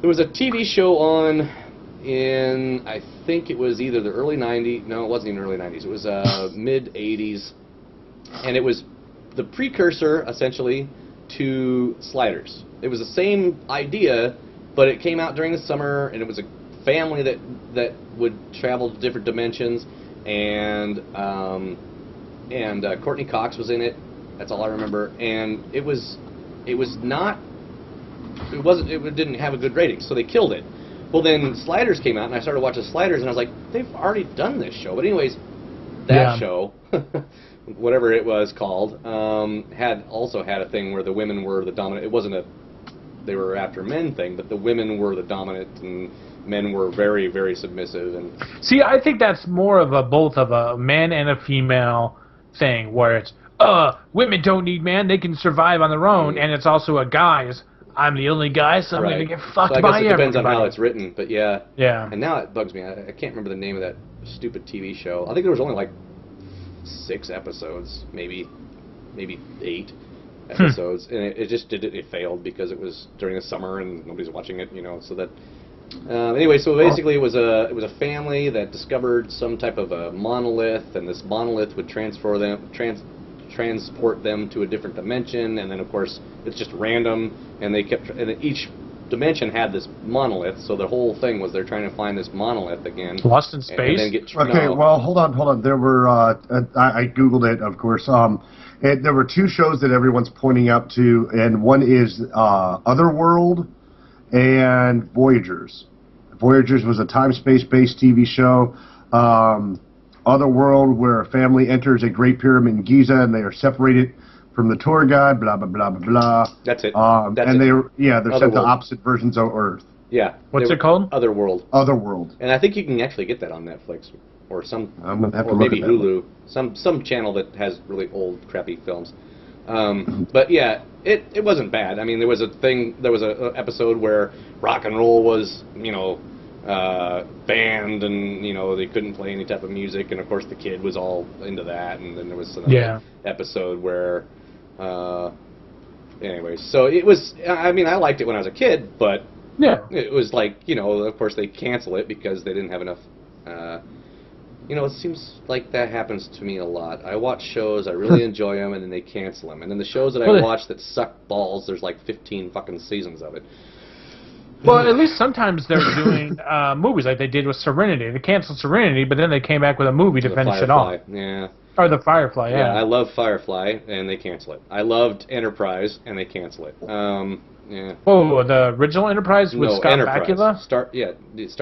TV show on in, I think it was either the early 90s. No, it wasn't even early 90s. It was mid 80s, and it was the precursor essentially to Sliders. It was the same idea, but it came out during the summer, and it was a family that would travel to different dimensions, and Courtney Cox was in it. That's all I remember. And it didn't have a good rating, so they killed it. Well, then Sliders came out, and I started watching Sliders, and I was like, they've already done this show. But anyways, that show, whatever it was called, had a thing where the women were the dominant. It wasn't they were after men thing, but the women were the dominant, and men were very, very submissive. And
see, I think that's more of both of a man and a female thing, where it's women don't need men; they can survive on their own, and it's also a guy's. I'm the only guy, so I'm going to get fucked by everybody.
I guess it depends on how it's written, but yeah.
Yeah.
And now it bugs me. I can't remember the name of that stupid TV show. I think there was only like 6 episodes, maybe 8 episodes, and it failed because it was during the summer and nobody's watching it, So that anyway, so basically it was a family that discovered some type of a monolith, and this monolith would transport them to a different dimension, and then of course it's just random, and each dimension had this monolith, so the whole thing was they're trying to find this monolith again.
Lost in Space?
Well, hold on. There were, I Googled it, of course. There were 2 shows that everyone's pointing out to, and one is Otherworld and Voyagers. Voyagers was a time-space-based TV show. Otherworld, where a family enters a Great Pyramid in Giza, and they are separated from the tour guide, blah, blah, blah, blah, blah.
That's it.
They're sent to opposite versions of Earth.
Yeah.
What's it called?
Otherworld.
Otherworld.
And I think you can actually get that on Netflix, or maybe Hulu, some channel that has really old, crappy films. But yeah, it wasn't bad. I mean, there was an episode where rock and roll was, banned, and they couldn't play any type of music, and of course the kid was all into that, and then there was another episode where anyway, so it was, I mean, I liked it when I was a kid, but it was like, of course they cancel it because they didn't have enough it seems like that happens to me a lot. I watch shows, I really enjoy them, and then they cancel them, and then the shows that I watch that suck balls, there's like 15 fucking seasons of it.
Well, at least sometimes they're doing movies like they did with Serenity. They canceled Serenity, but then they came back with a movie to finish it off.
Yeah.
Or The Firefly,
yeah. I love Firefly, and they cancel it. I loved Enterprise, and they cancel it. Yeah.
Oh, the original Enterprise with Scott Bakula?
Star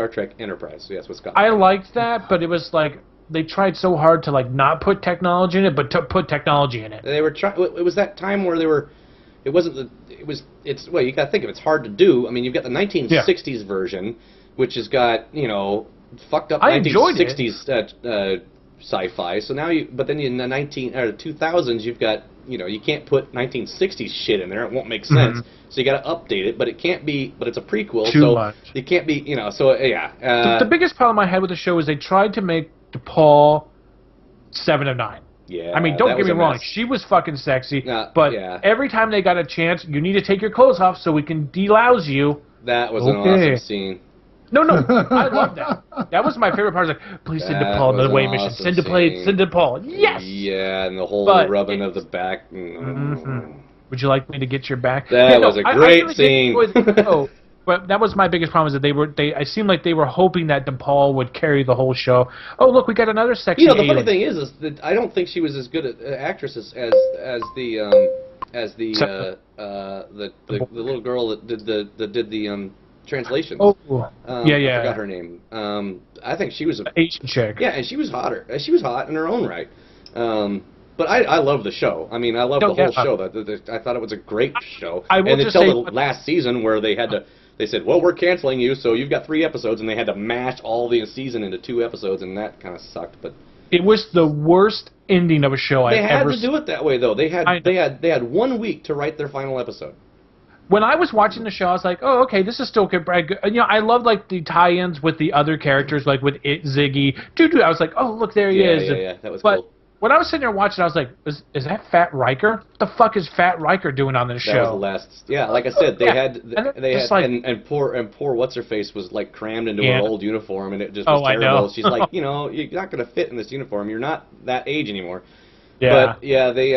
Trek Enterprise. Yes, with Scott.
I liked that, but it was like they tried so hard to like not put technology in it, but to put technology in it.
They were it was that time where they were. It wasn't well, you got to think of it, it's hard to do. I mean, you've got the 1960s version, which has got, fucked up 1960s sci-fi. So now but then in the 2000s, you've got, you can't put 1960s shit in there. It won't make sense. So you got to update it, but it can't be, but it's a prequel.
Too much.
It can't be, so yeah.
The biggest problem I had with the show is they tried to make DePaul 7 of 9.
Yeah,
I mean, don't get me wrong. She was fucking sexy, but every time they got a chance, you need to take your clothes off so we can delouse you.
That was an awesome scene.
No, I love that. That was my favorite part. I was like, please send DePaul to the weight mission. Send DePaul. Yes!
Yeah, and the whole rubbing of the back.
Would you like me to get your back?
That was a great scene.
But that was my biggest problem, is that I seemed like they were hoping that DePaul would carry the whole show. Oh, look, we got another sexy
the funny thing is that I don't think she was as good an actress as the little girl that did the translations.
Oh,
I forgot her name. I think she was an
Asian chick.
Yeah, and she was hotter. She was hot in her own right. But I love the show. I mean, I love the whole show. I thought it was a great show.
And
until the last season where they said, well, we're canceling you, so you've got 3 episodes, and they had to mash all the season into 2 episodes, and that kind of sucked. But
it was the worst ending of a show I've ever seen.
They had to do it that way, though. They had 1 week to write their final episode.
When I was watching the show, I was like, oh, okay, this is still good. I love like the tie-ins with the other characters, like with Ziggy. I was like, oh, look, there he is.
Yeah, that was cool.
When I was sitting there watching, I was like, is that Fat Riker? What the fuck is Fat Riker doing on this show?
That was the last. Yeah, like I said, and poor what's her face was like crammed into her old uniform, and it just was terrible. I know. She's like, you're not gonna fit in this uniform. You're not that age anymore.
Yeah.
But yeah, they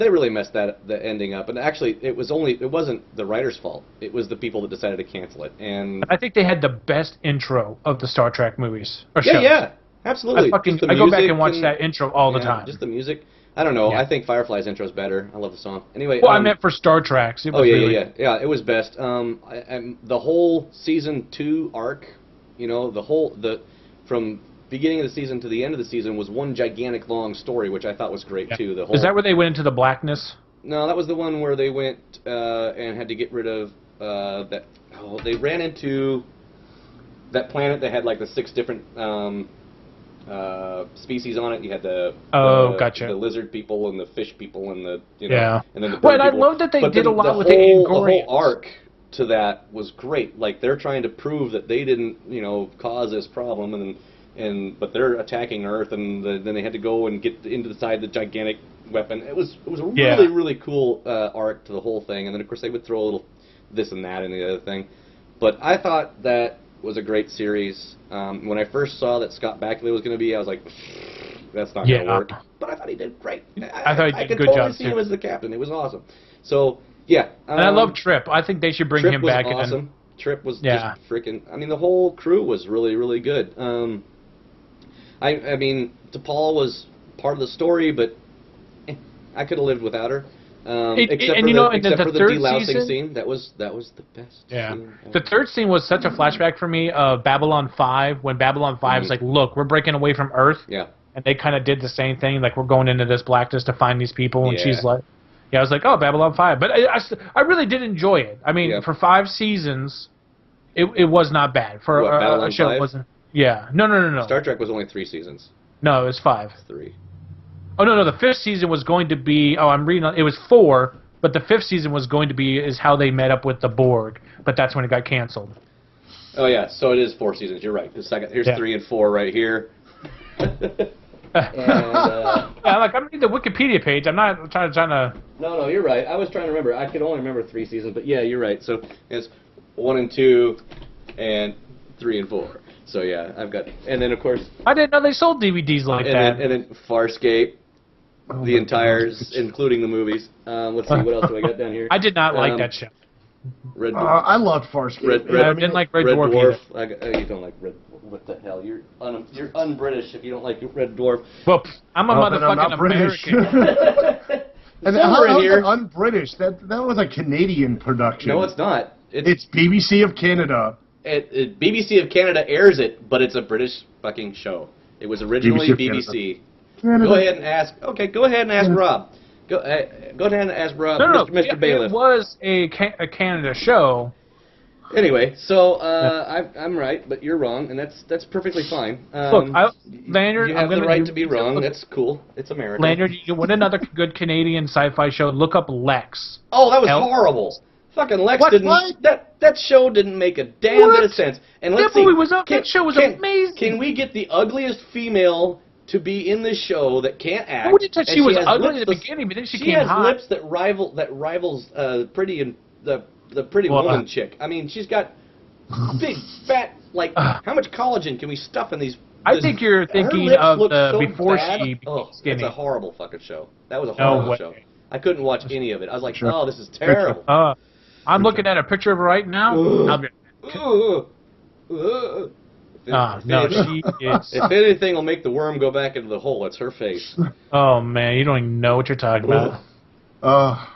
really messed the ending up, and actually it wasn't the writer's fault. It was the people that decided to cancel it. And
I think they had the best intro of the Star Trek movies or shows.
Yeah. Absolutely.
I go back and watch that intro all the time.
Just the music. I don't know.
Yeah.
I think Firefly's intro is better. I love the song. Anyway.
Well, I meant for Star Trek.
Oh yeah. It was best. The whole season 2 arc, you know, from beginning of the season to the end of the season was one gigantic long story, which I thought was great too.
Is that where they went into the blackness?
No, that was the one where they went and had to get rid of that. Oh, they ran into that planet that had like the 6 different species on it. You had
gotcha.
the lizard people and the fish people and the and then the bird
well,
people.
I love that they did a lot with the
Angorians.
The
whole arc to that was great. Like they're trying to prove that they didn't cause this problem but they're attacking Earth and then they had to go and get into the side of the gigantic weapon. It was a really cool arc to the whole thing. And then of course they would throw a little this and that and the other thing. But I thought that was a great series. When I first saw that Scott Bakula was going to be, I was like, that's not going to work. But I thought he did great.
I thought he did
I could
a good
totally
job
see
too.
him as the captain. It was awesome. So yeah,
and I love Trip. I think they should bring him back.
Trip was awesome. Trip was just freaking. I mean, the whole crew was really good. I mean, DePaul was part of the story, but I could have lived without her. Except for the delousing scene, that was the best.
Yeah,
scene
the third scene was such a flashback for me of Babylon 5 when Babylon 5 is like, look, we're breaking away from Earth.
Yeah,
and they kind of did the same thing, like we're going into this blackness to find these people, and she's like, I was like, oh, Babylon 5, but I really did enjoy it. I mean, for 5 seasons, it was not bad for a show.
5?
Wasn't. Yeah, no.
Star Trek was only 3 seasons.
No, it was 5.
3.
Oh no, the 5th season was going to be. Oh, I'm reading. It was 4, but the 5th season was going to be is how they met up with the Borg, but that's when it got canceled.
Oh yeah, so it is 4 seasons. You're right. Here's 3 and 4 right here. And,
I'm reading the Wikipedia page. I'm not trying to.
No, you're right. I was trying to remember. I could only remember 3 seasons, but yeah, you're right. So it's 1 and 2, and 3 and 4. So yeah, I've got, and then of course
I didn't know they sold DVDs like that.
And then Farscape, the entire, including the movies. Let's see, what else do I got down here?
I did not like that show.
Red Dwarf. I loved Farscape.
I didn't like Red Dwarf.
You don't like Red Dwarf. What the hell? You're un-British if you don't like Red Dwarf.
Well, I'm a motherfucking American.
And how is it un-British? That was a Canadian production.
No, it's not.
It's BBC of Canada.
BBC of Canada airs it, but it's a British fucking show. It was originally BBC. Go ahead and ask. Okay, go ahead and ask Rob. Go ahead and ask Rob, Mr. Bailiff.
It was a Canada show.
Anyway, so I'm right, but you're wrong, and that's perfectly fine.
Look, Lanyard,
you have the right to be wrong. That's cool. It's American.
Lanyard, you want another good Canadian sci-fi show? Look up Lex.
Oh, that was horrible. Fucking Lex that show didn't make a damn bit of sense. And let's see.
That show was amazing.
Can we get the ugliest female to be in this show that can't act?
Who did she was ugly at the beginning, but then she came hot.
She has lips that rivals Pretty and the Pretty Woman chick. I mean, she's got big fat how much collagen can we stuff in these?
I think you're thinking of the before she became skinny.
It's a horrible fucking show. That was a horrible show. I couldn't watch any of it. I was like, oh, this is terrible.
I'm looking at a picture of her right now.
No,
she is.
If anything will make the worm go back into the hole, it's her face.
Oh man, you don't even know what you're talking about. The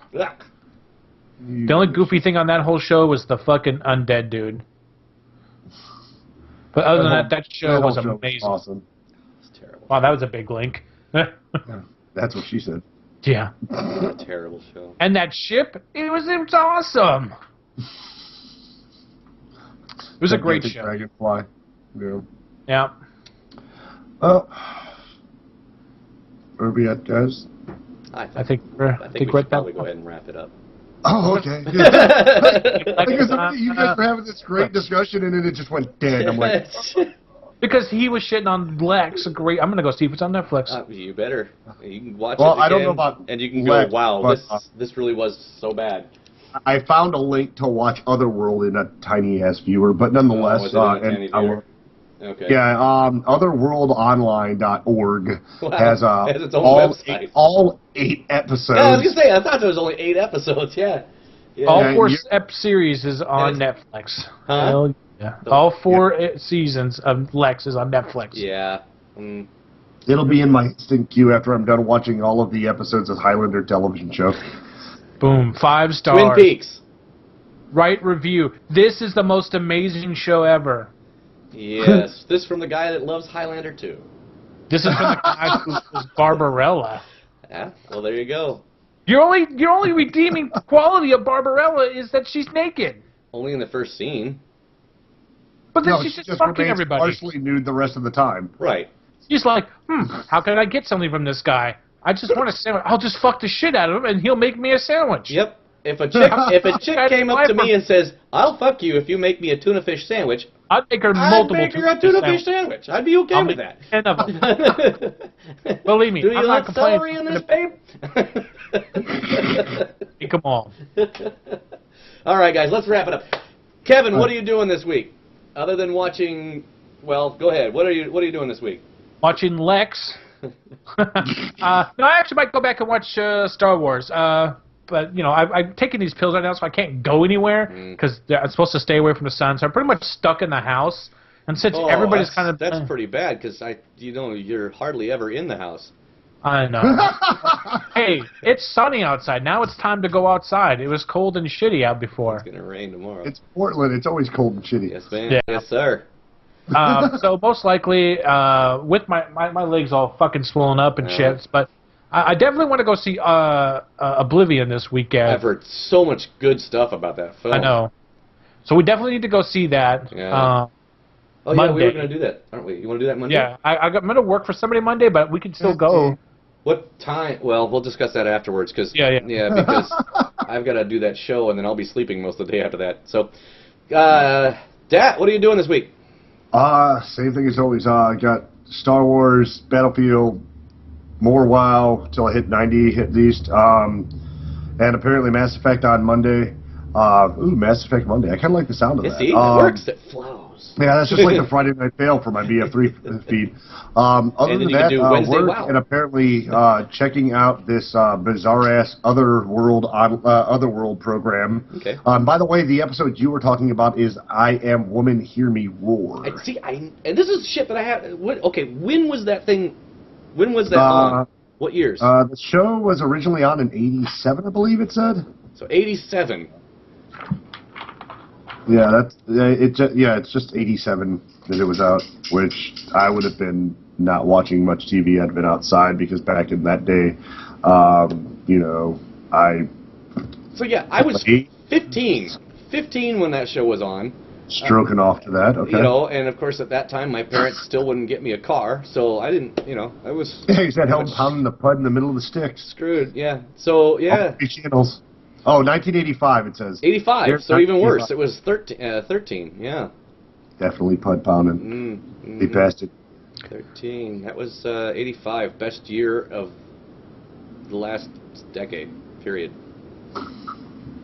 only goofy thing on that whole show was the fucking undead dude. But other than that show was amazing.
Awesome.
It's terrible.
Wow, that was a big link.
That's what she said.
Yeah.
Terrible show.
And that ship, it was awesome. It was a great show.
Dragonfly.
Yeah.
Well, where are we at, guys?
I think we should probably go ahead and wrap it up.
Oh, okay. Because you guys were having this great discussion, and then it just went dead. I'm like...
Because he was shitting on Lex. I'm going to go see if it's on Netflix.
You better. You can watch it
again,
I
don't know about
and you can
Lex,
go, wow,
but,
this really was so bad.
I found a link to watch Otherworld in a tiny-ass viewer, but nonetheless...
Okay.
Yeah, otherworldonline.org has
its own website.
all 8 episodes.
Yeah, I was going to say, I thought there was only 8 episodes, yeah.
All 4 series is on Netflix.
Huh?
Yeah. All 4 seasons of Lex is on Netflix.
Yeah.
It'll be in my instant queue after I'm done watching all of the episodes of Highlander television show.
Boom. 5 stars.
Twin Peaks.
Right review. This is the most amazing show ever.
Yes. This from the guy that loves Highlander too.
This is from the guy who was Barbarella.
Yeah. Well, there you go.
Your only redeeming quality of Barbarella is that she's naked.
Only in the first scene.
But then she's just fucking
remains
everybody.
partially nude the rest of the time.
Right.
She's like, how can I get something from this guy? I just want a sandwich. I'll just fuck the shit out of him, and he'll make me a sandwich.
Yep. If a chick came up to me and says, "I'll fuck you if you make me a tuna fish sandwich,"
I'd make her multiple
I'd make her a tuna fish sandwich. I'd be okay with that.
10 of them. Believe me,
Do you
I'm not
like celery
complaining.
in this, babe?
Come on.
All right, guys, let's wrap it up. Kevin, what are you doing this week? Other than watching, well, go ahead. What are you doing this week?
Watching Lex. No, I actually might go back and watch Star Wars. But, you know, I've taken these pills right now, so I can't go anywhere because I'm supposed to stay away from the sun. So I'm pretty much stuck in the house. And since everybody's kind of...
That's pretty bad because, you're hardly ever in the house.
I know. Hey, it's sunny outside. Now it's time to go outside. It was cold and shitty out before.
It's going to rain tomorrow.
It's Portland. It's always cold and shitty.
Yes, man.
Yeah.
Yes, sir.
So most likely, with my legs all fucking swollen up and shit, but I definitely want to go see Oblivion this weekend.
I've heard so much good stuff about that film.
I know. So we definitely need to go see that.
Yeah. We were going to do that, aren't we? You want to do that Monday?
Yeah, I'm going to work for somebody Monday, but we can still go.
What time? Well, we'll discuss that afterwards, because because I've got to do that show, and then I'll be sleeping most of the day after that. So, Dat, what are you doing this week?
Same thing as always. I got Star Wars, Battlefield, more WoW till I hit 90 at least, and apparently Mass Effect on Monday. Mass Effect Monday. I kind of like the sound of that.
See, it works. It flows.
Yeah, that's just like the Friday Night Fail for my BF3 feed. Other than that, work and apparently checking out this bizarre-ass Otherworld program.
Okay.
By the way, the episode you were talking about is I Am Woman, Hear Me Roar.
And this is shit that I have... when was that thing... When was that on? What years?
The show was originally on in 87, I believe it said.
So 87.
Yeah, it's just 87 that it was out, which I would have been not watching much TV. I'd been outside because back in that day,
So yeah, I was 15 when that show was on.
Stroking off to that, okay.
And of course at that time my parents still wouldn't get me a car, so I didn't, I was...
Yeah, you said help pounding the pud in the middle of the sticks.
Screwed, yeah. So, yeah.
Channels. Oh, 1985 it says.
85, so even worse. It was 13, yeah.
Definitely pud pounding. They passed it.
13, that was 85, best year of the last decade, period.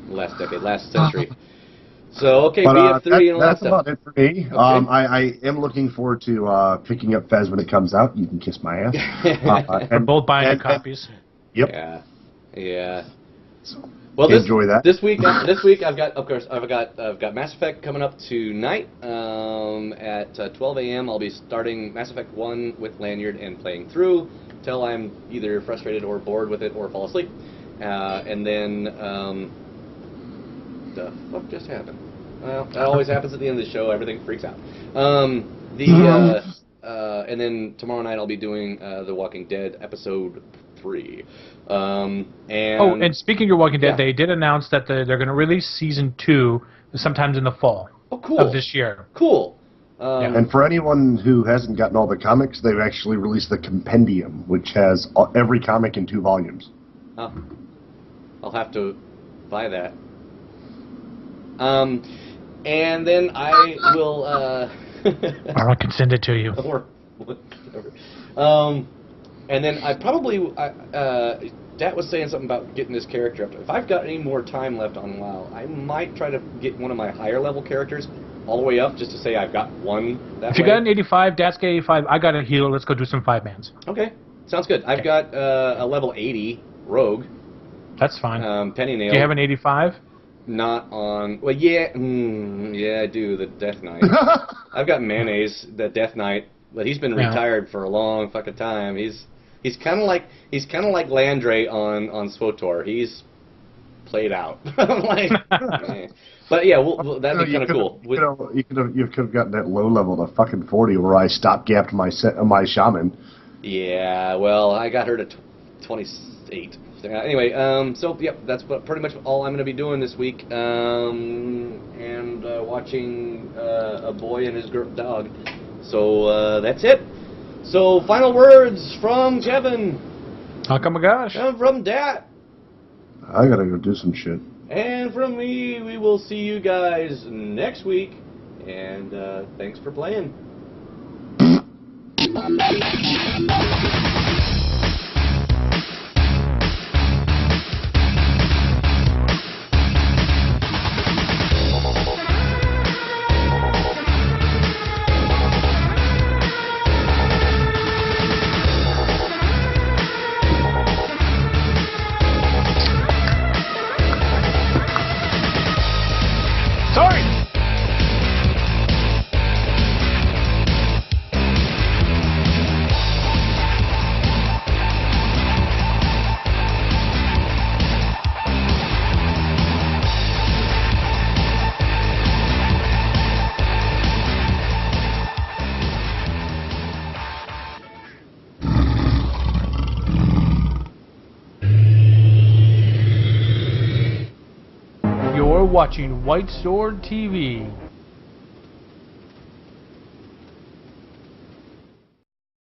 Last century. So, okay, BF3 and all that stuff.
That's about it for me. Okay. I am looking forward to picking up Fez when it comes out. You can kiss my ass.
We're both buying copies.
Yep.
Yeah. Well,
enjoy that.
This week I've got Mass Effect coming up tonight at 12 a.m. I'll be starting Mass Effect 1 with Lanyard and playing through till I'm either frustrated or bored with it or fall asleep. And then the fuck just happened? Well, that always happens at the end of the show. Everything freaks out. And then tomorrow night I'll be doing The Walking Dead episode 3. And
speaking of Walking Dead, they did announce that they're going to release season 2 sometimes in the fall of this year.
Cool.
And for anyone who hasn't gotten all the comics, they've actually released the Compendium, which has every comic in 2 volumes.
Oh. I'll have to buy that. And then I will...
or I can send it to you.
Or whatever. And then I probably... Dat was saying something about getting this character up. If I've got any more time left on WoW, I might try to get one of my higher level characters all the way up just to say I've got one that
If you got an 85, Dat's got 85, I got a healer. Let's go do some 5-mans.
Okay. Sounds good. I've got a level 80 rogue.
That's fine.
Penny Nail.
Do you have an 85?
Not on... Well, yeah. Yeah, I do. The Death Knight. I've got Mayonnaise, the Death Knight, But he's been retired for a long fucking time. He's kind of like Landre on SWTOR. He's played out. Like, but yeah, that'd be kind of cool.
You could have gotten that low level to fucking 40 where I stopgapped my shaman.
Yeah, well, I got her to 28. Anyway, so yep, that's pretty much all I'm going to be doing this week, and watching a boy and his dog. So that's it. So final words from Kevin.
How come, my gosh?
And from Dat.
I gotta go do some shit.
And from me, we will see you guys next week. And thanks for playing.
Watching White Sword TV.